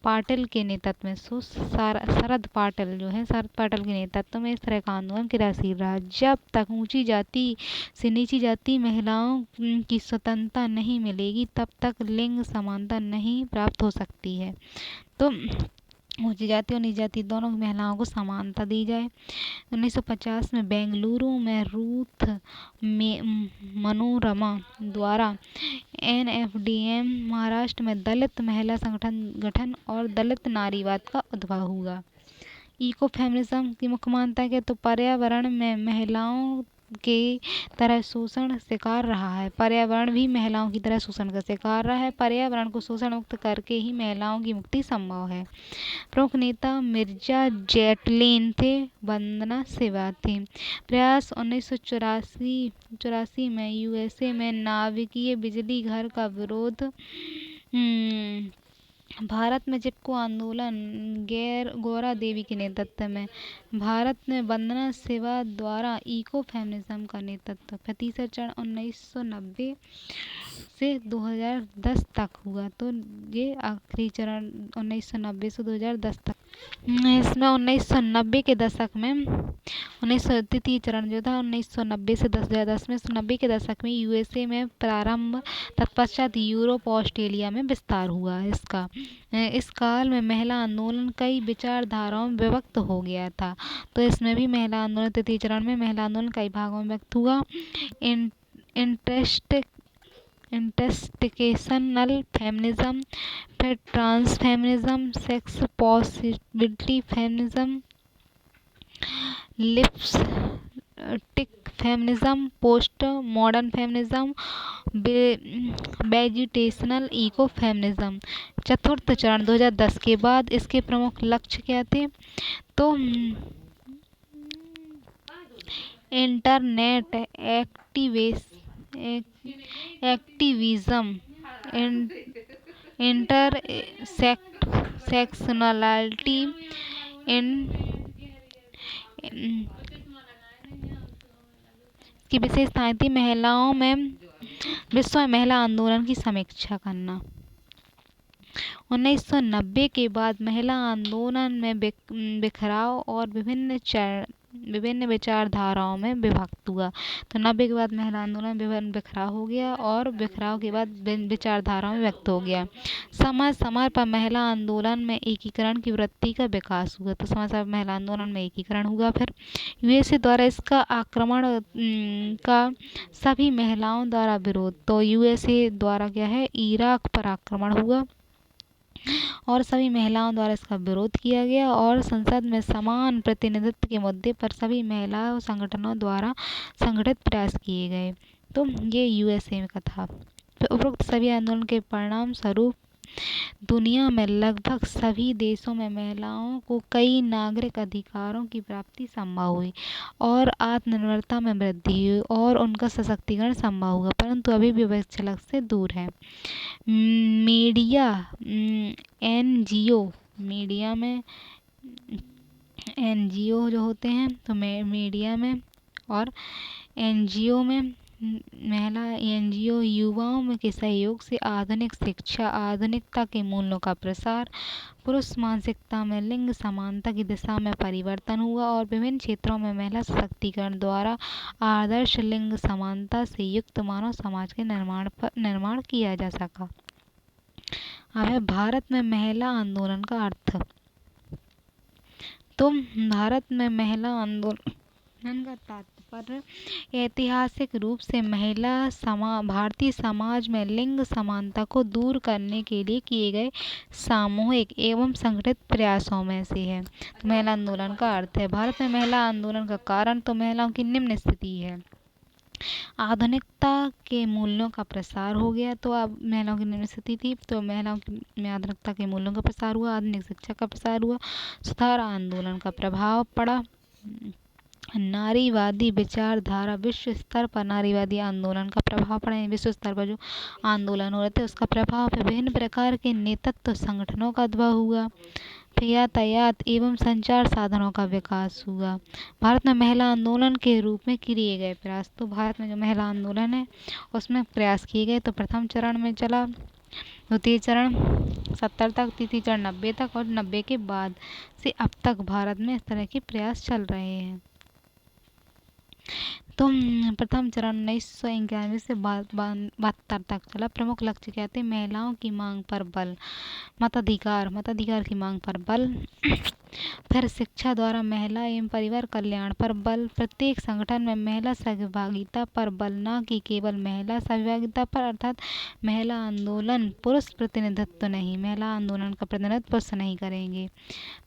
पाटिल के नेतृत्व में शरद पाटिल के नेतृत्व में में इस तरह का आंदोलन क्रियाशील रहा। जब तक ऊंची जाति से नीची जाति महिलाओं की स्वतंत्रता नहीं मिलेगी तब तक लिंग समानता नहीं प्राप्त हो सकती है। तो ऊंची जाति और नीची जाति दोनों महिलाओं को समानता दी जाए। 1950 में बेंगलुरु में रूथ मनोरमा द्वारा NFDM, महाराष्ट्र में दलित महिला संगठन गठन और दलित नारीवाद का उद्भव हुआ। इको फेमिनिज्म की मुख्य मान्यता है तो पर्यावरण में महिलाओं की तरह शोषण शिकार रहा है। पर्यावरण भी महिलाओं की तरह शोषण का शिकार रहा है। पर्यावरण को शोषण मुक्त करके ही महिलाओं की मुक्ति संभव है। प्रमुख नेता मिर्जा जेटलिन थे, वंदना शिवा थी। प्रयास 1984 में USA में नाभिकीय बिजली घर का विरोध। भारत में चिपको आंदोलन गौरा देवी के नेतृत्व में। भारत में वंदना शिवा द्वारा इको फेमिनिज्म का नेतृत्व। प्रतिशत चरण 1990 से 2010 तक हुआ। तो ये आखिरी चरण 1990 से 2010 तक। इसमें 1990 के दशक में तृतीय चरण जो था 1990 से 2010 में 1990 के दशक में USA में प्रारंभ, तत्पश्चात यूरोप और ऑस्ट्रेलिया में विस्तार हुआ। इसका इस काल में महिला आंदोलन कई विचारधाराओं में विभक्त हो गया था। तो इसमें भी महिला आंदोलन तृतीय चरण में महिला आंदोलन कई भागों में विभक्त हुआ। इंटेस्टिकेशनल फेमिनिज्म, फिर trans feminism, sex positive feminism, lipstick feminism, postmodern feminism, वेजिटेशनल इको फेमिनिज्म। चतुर्थ चरण 2010 के बाद इसके प्रमुख लक्ष्य क्या थे? तो इंटरनेट एक्टिविज्म, इंटरसेक्शनलिटी, की विशेषताएं थी। महिलाओं में विश्व में महिला आंदोलन की समीक्षा करना। 1990 के बाद महिला आंदोलन में बिखराव और विभिन्न विचारधाराओं में विभक्त हुआ। तो 90 के बाद महिला आंदोलन विभिन्न बिखराव हो गया और बिखराव के बाद विचारधाराओं में व्यक्त हो गया। समय समय पर महिला आंदोलन में एकीकरण की वृत्ति का विकास हुआ। तो समय समय पर महिला आंदोलन में एकीकरण हुआ। फिर USA द्वारा इसका आक्रमण का सभी महिलाओं द्वारा विरोध। तो USA द्वारा क्या है, इराक पर आक्रमण हुआ और सभी महिलाओं द्वारा इसका विरोध किया गया और संसद में समान प्रतिनिधित्व के मुद्दे पर सभी महिला संगठनों द्वारा संगठित प्रयास किए गए। तो ये USA में का था। तो उपरोक्त सभी आंदोलन के परिणाम स्वरूप दुनिया में लगभग सभी देशों में महिलाओं को कई नागरिक अधिकारों की प्राप्ति संभव हुई और आत्मनिर्भरता में वृद्धि हुई और उनका सशक्तिकरण संभव हुआ, परंतु अभी भी वह इस लक्ष्य से दूर है। मीडिया NGO जो होते हैं, तो मीडिया में और NGO में महिला NGO युवाओं के सहयोग से आधुनिक शिक्षा, आधुनिकता के मूल्यों का प्रसार, पुरुष मानसिकता में लिंग समानता की दिशा में परिवर्तन हुआ और विभिन्न क्षेत्रों में महिला सशक्तिकरण द्वारा आदर्श लिंग समानता से युक्त मानव समाज के निर्माण किया जा सका। अब है भारत में महिला आंदोलन का अर्थ। तो भारत में महिला आंदोलन का तात्पर्य ऐतिहासिक रूप से भारतीय समाज में लिंग समानता को दूर करने के लिए किए गए सामूहिक एवं संगठित प्रयासों में से है। तो महिला आंदोलन का अर्थ है। भारत में महिला आंदोलन का कारण, तो महिलाओं की निम्न स्थिति है। आधुनिकता के मूल्यों का प्रसार हो गया। तो अब महिलाओं की निम्न स्थिति थी, तो महिलाओं में आधुनिकता के मूल्यों का प्रसार हुआ, आधुनिक शिक्षा का प्रसार हुआ, सुधार आंदोलन का प्रभाव पड़ा, नारीवादी विचारधारा विश्व स्तर पर नारीवादी आंदोलन का प्रभाव पड़ा। विश्व स्तर पर जो आंदोलन हो रहे थे उसका प्रभाव, विभिन्न प्रकार के नेतृत्व संगठनों का उद्भव हुआ, यातायात एवं संचार साधनों का विकास हुआ। भारत में महिला आंदोलन के रूप में किए गए प्रयास। तो भारत में जो महिला आंदोलन है उसमें प्रयास किए गए। तो प्रथम चरण में चला द्वितीय चरण 70 तक, तृतीय चरण 90 तक और 90 के बाद से अब तक भारत में इस तरह के प्रयास चल रहे हैं। तो प्रथम चरण 1991 से 72 तक चला। प्रमुख लक्ष्य क्या थे? महिलाओं की मांग पर बल, मताधिकार की मांग पर बल, फिर शिक्षा द्वारा महिला एवं परिवार कल्याण पर बल, प्रत्येक संगठन में महिला सहभागिता पर बल, न कि केवल महिला सहभागिता पर, अर्थात महिला आंदोलन पुरुष प्रतिनिधित्व नहीं, महिला आंदोलन का प्रतिनिधित्व पुरुष नहीं करेंगे।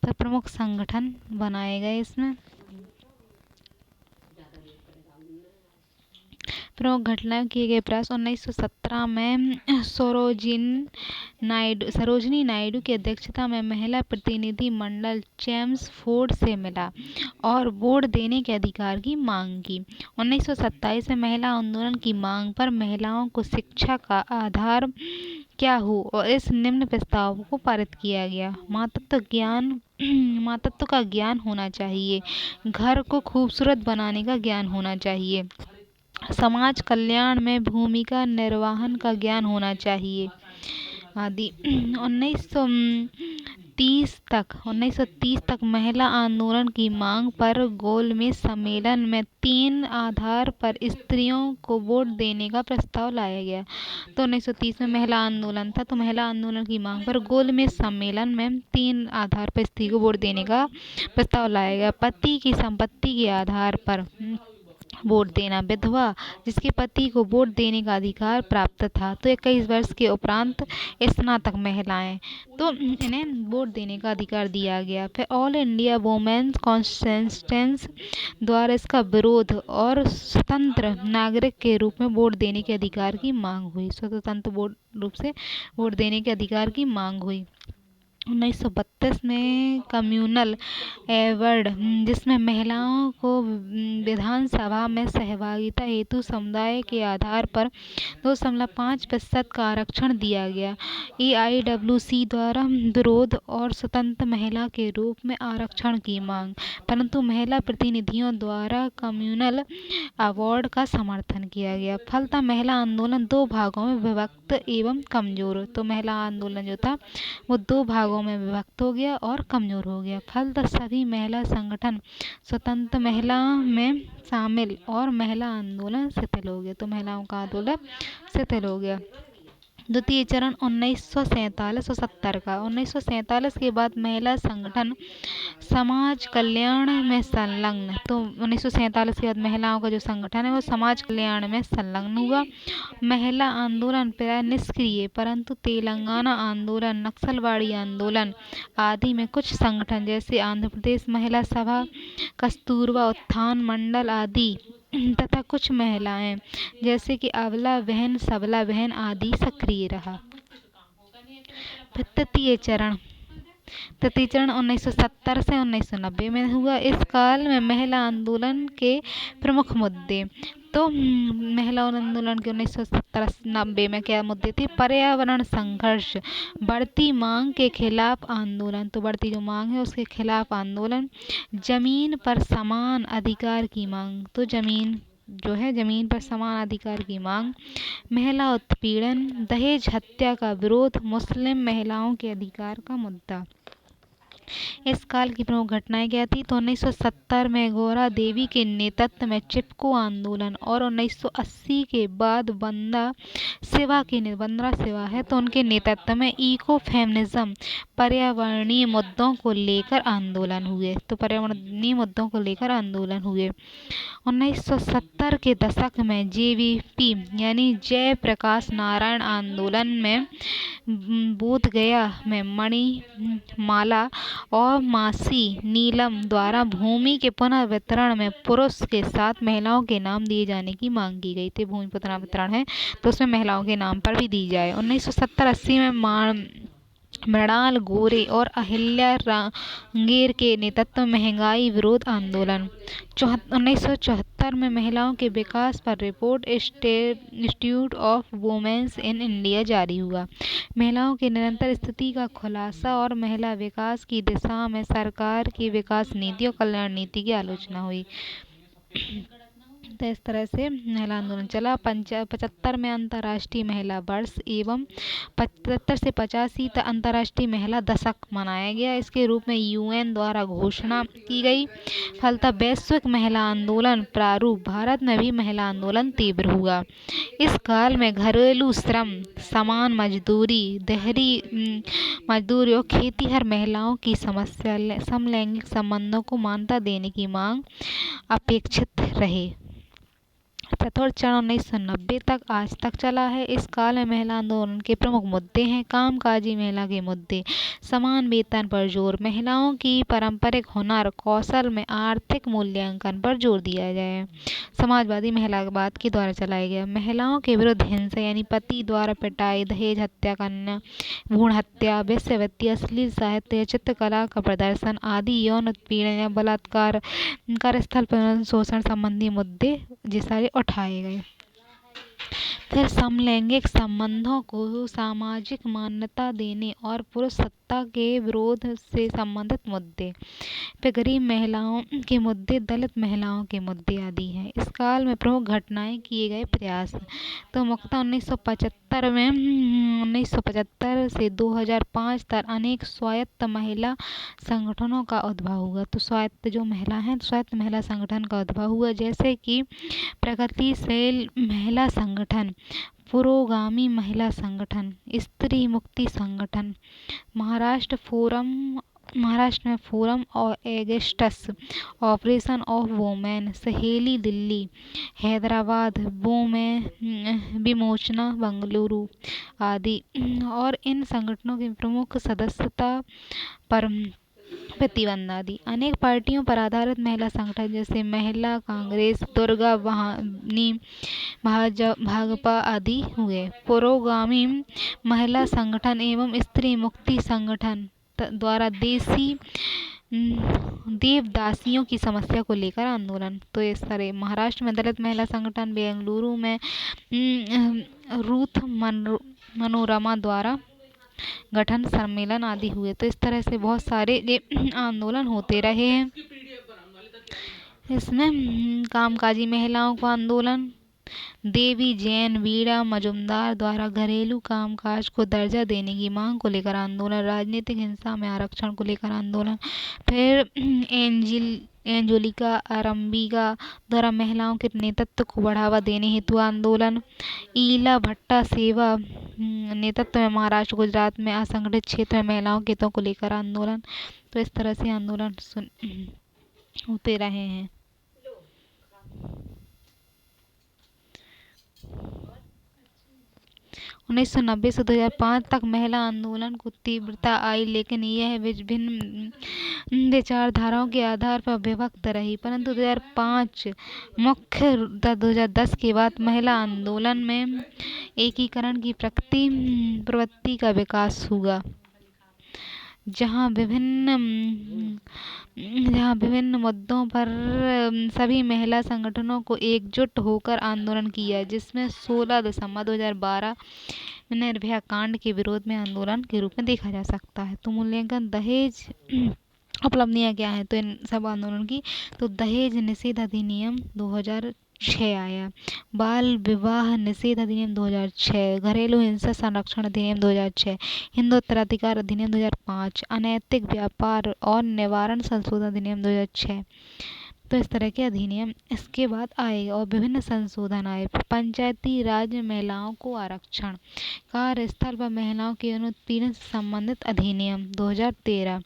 फिर प्रमुख संगठन बनाए गए इसमें। प्रमुख घटनाएं किए गए प्रयास 1917 में सरोजिनी नायडू की अध्यक्षता में महिला प्रतिनिधि मंडल चेम्सफोर्ड से मिला और वोट देने के अधिकार की मांग की। 1927 में महिला आंदोलन की मांग पर महिलाओं को शिक्षा का आधार क्या हो और इस निम्न प्रस्ताव को पारित किया गया। मातृत्व का ज्ञान होना चाहिए, घर को खूबसूरत बनाने का ज्ञान होना चाहिए, समाज कल्याण में भूमिका निर्वहन का ज्ञान होना चाहिए आदि। 1930 तक महिला आंदोलन की मांग पर गोलमेज सम्मेलन में 3 आधार पर स्त्रियों को वोट देने का प्रस्ताव लाया गया। तो 1930 में महिला आंदोलन था, तो महिला आंदोलन की मांग पर गोलमेज सम्मेलन में 3 आधार पर स्त्री को वोट देने का प्रस्ताव लाया गया। पति की संपत्ति के आधार पर वोट देना, विधवा जिसके पति को वोट देने का अधिकार प्राप्त था, तो 21 वर्ष के उपरांत स्नातक महिलाएं, तो इन्हें वोट देने का अधिकार दिया गया। फिर ऑल इंडिया वुमेन्स कॉन्स्टिट्यूएंसी द्वारा इसका विरोध और स्वतंत्र नागरिक के रूप में वोट देने के अधिकार की मांग हुई। स्वतंत्र रूप से वोट देने के अधिकार की मांग हुई। 1932 में कम्युनल अवार्ड, जिसमें महिलाओं को विधानसभा में सहभागिता हेतु समुदाय के आधार पर 2.5% का आरक्षण दिया गया। EIWC द्वारा विरोध और स्वतंत्र महिला के रूप में आरक्षण की मांग, परंतु महिला प्रतिनिधियों द्वारा कम्युनल अवार्ड का समर्थन किया गया। फलतः महिला आंदोलन 2 भागों में विभक्त एवं कमजोर, तो महिला आंदोलन जो था वो 2 भागों में विभक्त हो गया और कमजोर हो गया। फलतः सभी महिला संगठन स्वतंत्र महिला में शामिल और महिला आंदोलन शिथिल हो गया, तो महिलाओं का आंदोलन शिथिल हो गया। द्वितीय चरण 1947 और 70 का। 1947 के बाद महिला संगठन समाज कल्याण में संलग्न, तो 1947 के बाद महिलाओं का जो संगठन है वो समाज कल्याण में संलग्न हुआ। महिला आंदोलन प्राय निष्क्रिय, परंतु तेलंगाना आंदोलन, नक्सलवाड़ी आंदोलन आदि में कुछ संगठन जैसे आंध्र प्रदेश महिला सभा, कस्तूरबा उत्थान मंडल आदि तथा कुछ महिलाएं जैसे कि अबला बहन, सबला बहन आदि सक्रिय रहा। तृतीय चरण 1970 से 1990 में हुआ। इस काल में महिला आंदोलन के प्रमुख मुद्दे, तो महिला आंदोलन के 1970-90 में क्या मुद्दे थे? पर्यावरण संघर्ष, बढ़ती मांग के खिलाफ आंदोलन, तो बढ़ती जो मांग है उसके खिलाफ आंदोलन, जमीन पर समान अधिकार की मांग, तो जमीन पर समान अधिकार की मांग, महिला उत्पीड़न, दहेज हत्या का विरोध, मुस्लिम महिलाओं के अधिकार का मुद्दा। इस काल की प्रमुख घटनाएं क्या थी? तो 1970 में गौरा देवी के नेतृत्व में चिपको आंदोलन और 1980 के बाद बंदा सिवा है तो उनके नेतृत्व में इको फेमिनिज्म, पर्यावरणीय मुद्दों को लेकर आंदोलन हुए, तो पर्यावरणीय मुद्दों को लेकर आंदोलन हुए। 1970 के दशक में JVP यानी जय प्रकाश नारायण आंदोलन में बोधगया में मणिमाला और मासी नीलम द्वारा भूमि के पुनर्वितरण में पुरुष के साथ महिलाओं के नाम दिए जाने की मांग की गई थी। भूमि पुनर्वितरण है तो उसमें महिलाओं के नाम पर भी दी जाए। 1970-80 में मृणाल गोरे और अहिल्या रांगेर के नेतृत्व में महंगाई विरोध आंदोलन। 1974 में महिलाओं के विकास पर report institute of women's in India जारी हुआ। महिलाओं की निरंतर स्थिति का खुलासा और महिला विकास की दिशा में सरकार की विकास नीति और कल्याण नीति की आलोचना हुई। तो इस तरह से महिला आंदोलन चला। 75 में अंतर्राष्ट्रीय महिला वर्ष एवं 75 से 85 तक अंतर्राष्ट्रीय महिला दशक मनाया गया। इसके रूप में UN द्वारा घोषणा की गई। फलतः वैश्विक महिला आंदोलन प्रारूप भारत में भी महिला आंदोलन तीव्र हुआ। इस काल में घरेलू श्रम, समान मजदूरी, देहाड़ी मजदूरी और खेतीहर महिलाओं की समस्या, समलैंगिक संबंधों को मान्यता देने की मांग अपेक्षित रहे। चतुर्थ चरण 1990 तक आज तक चला है। इस काल में महिला आंदोलन के प्रमुख मुद्दे हैं: कामकाजी महिला के मुद्दे, समान वेतन पर जोर, महिलाओं की पारंपरिक हुनर कौशल में आर्थिक मूल्यांकन पर जोर दिया जाए। समाजवादी महिलावाद के द्वारा चलाया गया महिलाओं के विरुद्ध हिंसा यानी पति द्वारा पिटाई, दहेज हत्या, कन्या भ्रूण हत्या, वेश्यावृत्ति, अश्लील साहित्य, चित्रकला का प्रदर्शन आदि, यौन उत्पीड़न या बलात्कार, कार्यस्थल पर शोषण संबंधी मुद्दे ये सारे उठाए गए। फिर समलैंगिक संबंधों को सामाजिक मान्यता देने और पुरुष सत्ता के विरोध से संबंधित मुद्दे, फिर गरीब महिलाओं के मुद्दे, दलित महिलाओं के मुद्दे आदि हैं। इस काल में प्रमुख घटनाएं किए गए प्रयास तो मुख्यतः 1975 से 2005 तक अनेक स्वायत्त महिला संगठनों का उद्भव हुआ। तो स्वायत्त जो महिला हैं, स्वायत्त महिला संगठन का उद्भव हुआ, जैसे कि प्रगतिशील महिला संगठन, पुरोगामी महिला संगठन, स्त्री मुक्ति संगठन, महाराष्ट्र में फोरम और एगस्टस, ऑपरेशन ऑफ वुमेन, सहेली दिल्ली, हैदराबाद, विमोचना बेंगलुरु आदि। और इन संगठनों की प्रमुख सदस्यता पर प्रतिबंध आदि। अनेक पार्टियों पर आधारित महिला संगठन जैसे महिला कांग्रेस, दुर्गा वाहिनी, भाजपा आदि हुए। पुरोगामी महिला संगठन एवं स्त्री मुक्ति संगठन द्वारा देवदासियों की समस्या को लेकर आंदोलन। तो इस तरह महाराष्ट्र में दलित महिला संगठन, बेंगलुरु में रूथ मनोरमा द्वारा गठन सम्मेलन आदि हुए। तो इस तरह से बहुत सारे आंदोलन होते रहे हैं। इसमें कामकाजी महिलाओं को आंदोलन, देवी जैन वीणा मजुमदार द्वारा घरेलू कामकाज को दर्जा देने की मांग को लेकर आंदोलन, राजनीतिक हिंसा में आरक्षण को लेकर आंदोलन, फिर एंजेलिका अरम्बिका द्वारा महिलाओं के नेतृत्व को बढ़ावा देने हेतु आंदोलन, ईला भट्टा सेवा नेतृत्व में महाराष्ट्र गुजरात में असंगठित क्षेत्र में महिलाओं के हितों को लेकर आंदोलन। तो इस तरह से आंदोलन होते रहे हैं। 1990 से 2005 तक महिला आंदोलन को तीव्रता आई, लेकिन यह विभिन्न विचारधाराओं के आधार पर विभक्त रही। परंतु 2005 मुख्य 2010 के बाद महिला आंदोलन में एकीकरण की प्रवृत्ति का विकास हुआ, जहां विभिन्न मुद्दों पर सभी महिला संगठनों को एकजुट होकर आंदोलन किया, जिसमें 16 दिसंबर 2012 निर्भया कांड के विरोध में आंदोलन के रूप में देखा जा सकता है। तो मूल्यांकन दहेज उपलब्धियां क्या है तो इन सब आंदोलन की, तो दहेज निषेध अधिनियम 2006 आया, बाल विवाह निषेध अधिनियम 2006, घरेलू हिंसा संरक्षण अधिनियम 2006, हिंदू उत्तराधिकार अधिनियम 2005, अनैतिक व्यापार और निवारण संशोधन अधिनियम 2006। तो इस तरह के अधिनियम इसके बाद आए और विभिन्न संशोधन आए। पंचायती राज में महिलाओं को आरक्षण, कार्यस्थल पर महिलाओं के उत्पीड़न से संबंधित अधिनियम 2013,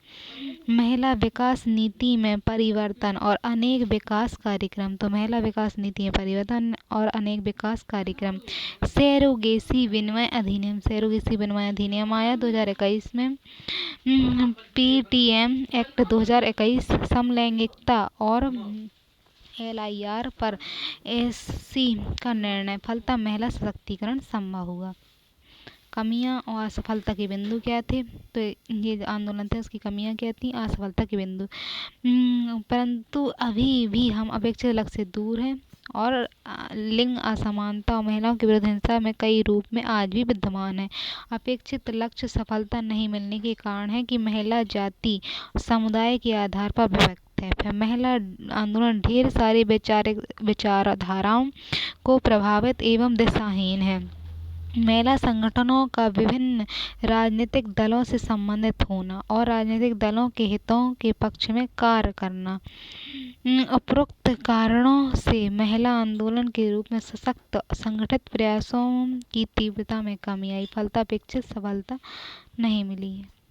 महिला विकास नीति में परिवर्तन और अनेक विकास कार्यक्रम। तो महिला विकास नीति में परिवर्तन और अनेक विकास कार्यक्रम। सरोगेसी विनिमय अधिनियम आया 2021 में। PTM एक्ट 2021, समलैंगिकता और LIR पर SC का निर्णय, फलतः महिला सशक्तिकरण संभव हुआ। कमियां और असफलता के बिंदु क्या थे, तो ये आंदोलन थे उसकी कमियां क्या थी, असफलता के बिंदु, परंतु अभी भी हम अपेक्षित लक्ष्य से दूर हैं और लिंग असमानता और महिलाओं के विरुद्ध हिंसा में कई रूप में आज भी विद्यमान है। अपेक्षित लक्ष्य सफलता नहीं मिलने के कारण है कि महिला जाति समुदाय के आधार पर विभक्त स्टेप है। महिला आंदोलन ढेर सारी विचारधाराओं को प्रभावित एवं दिशाहीन है। महिला संगठनों का विभिन्न राजनीतिक दलों से संबंधित होना और राजनीतिक दलों के हितों के पक्ष में कार्य करना। उपरोक्त कारणों से महिला आंदोलन के रूप में सशक्त संगठित प्रयासों की तीव्रता में कमी आई, फलतापेक्षित सफलता नहीं मिली है।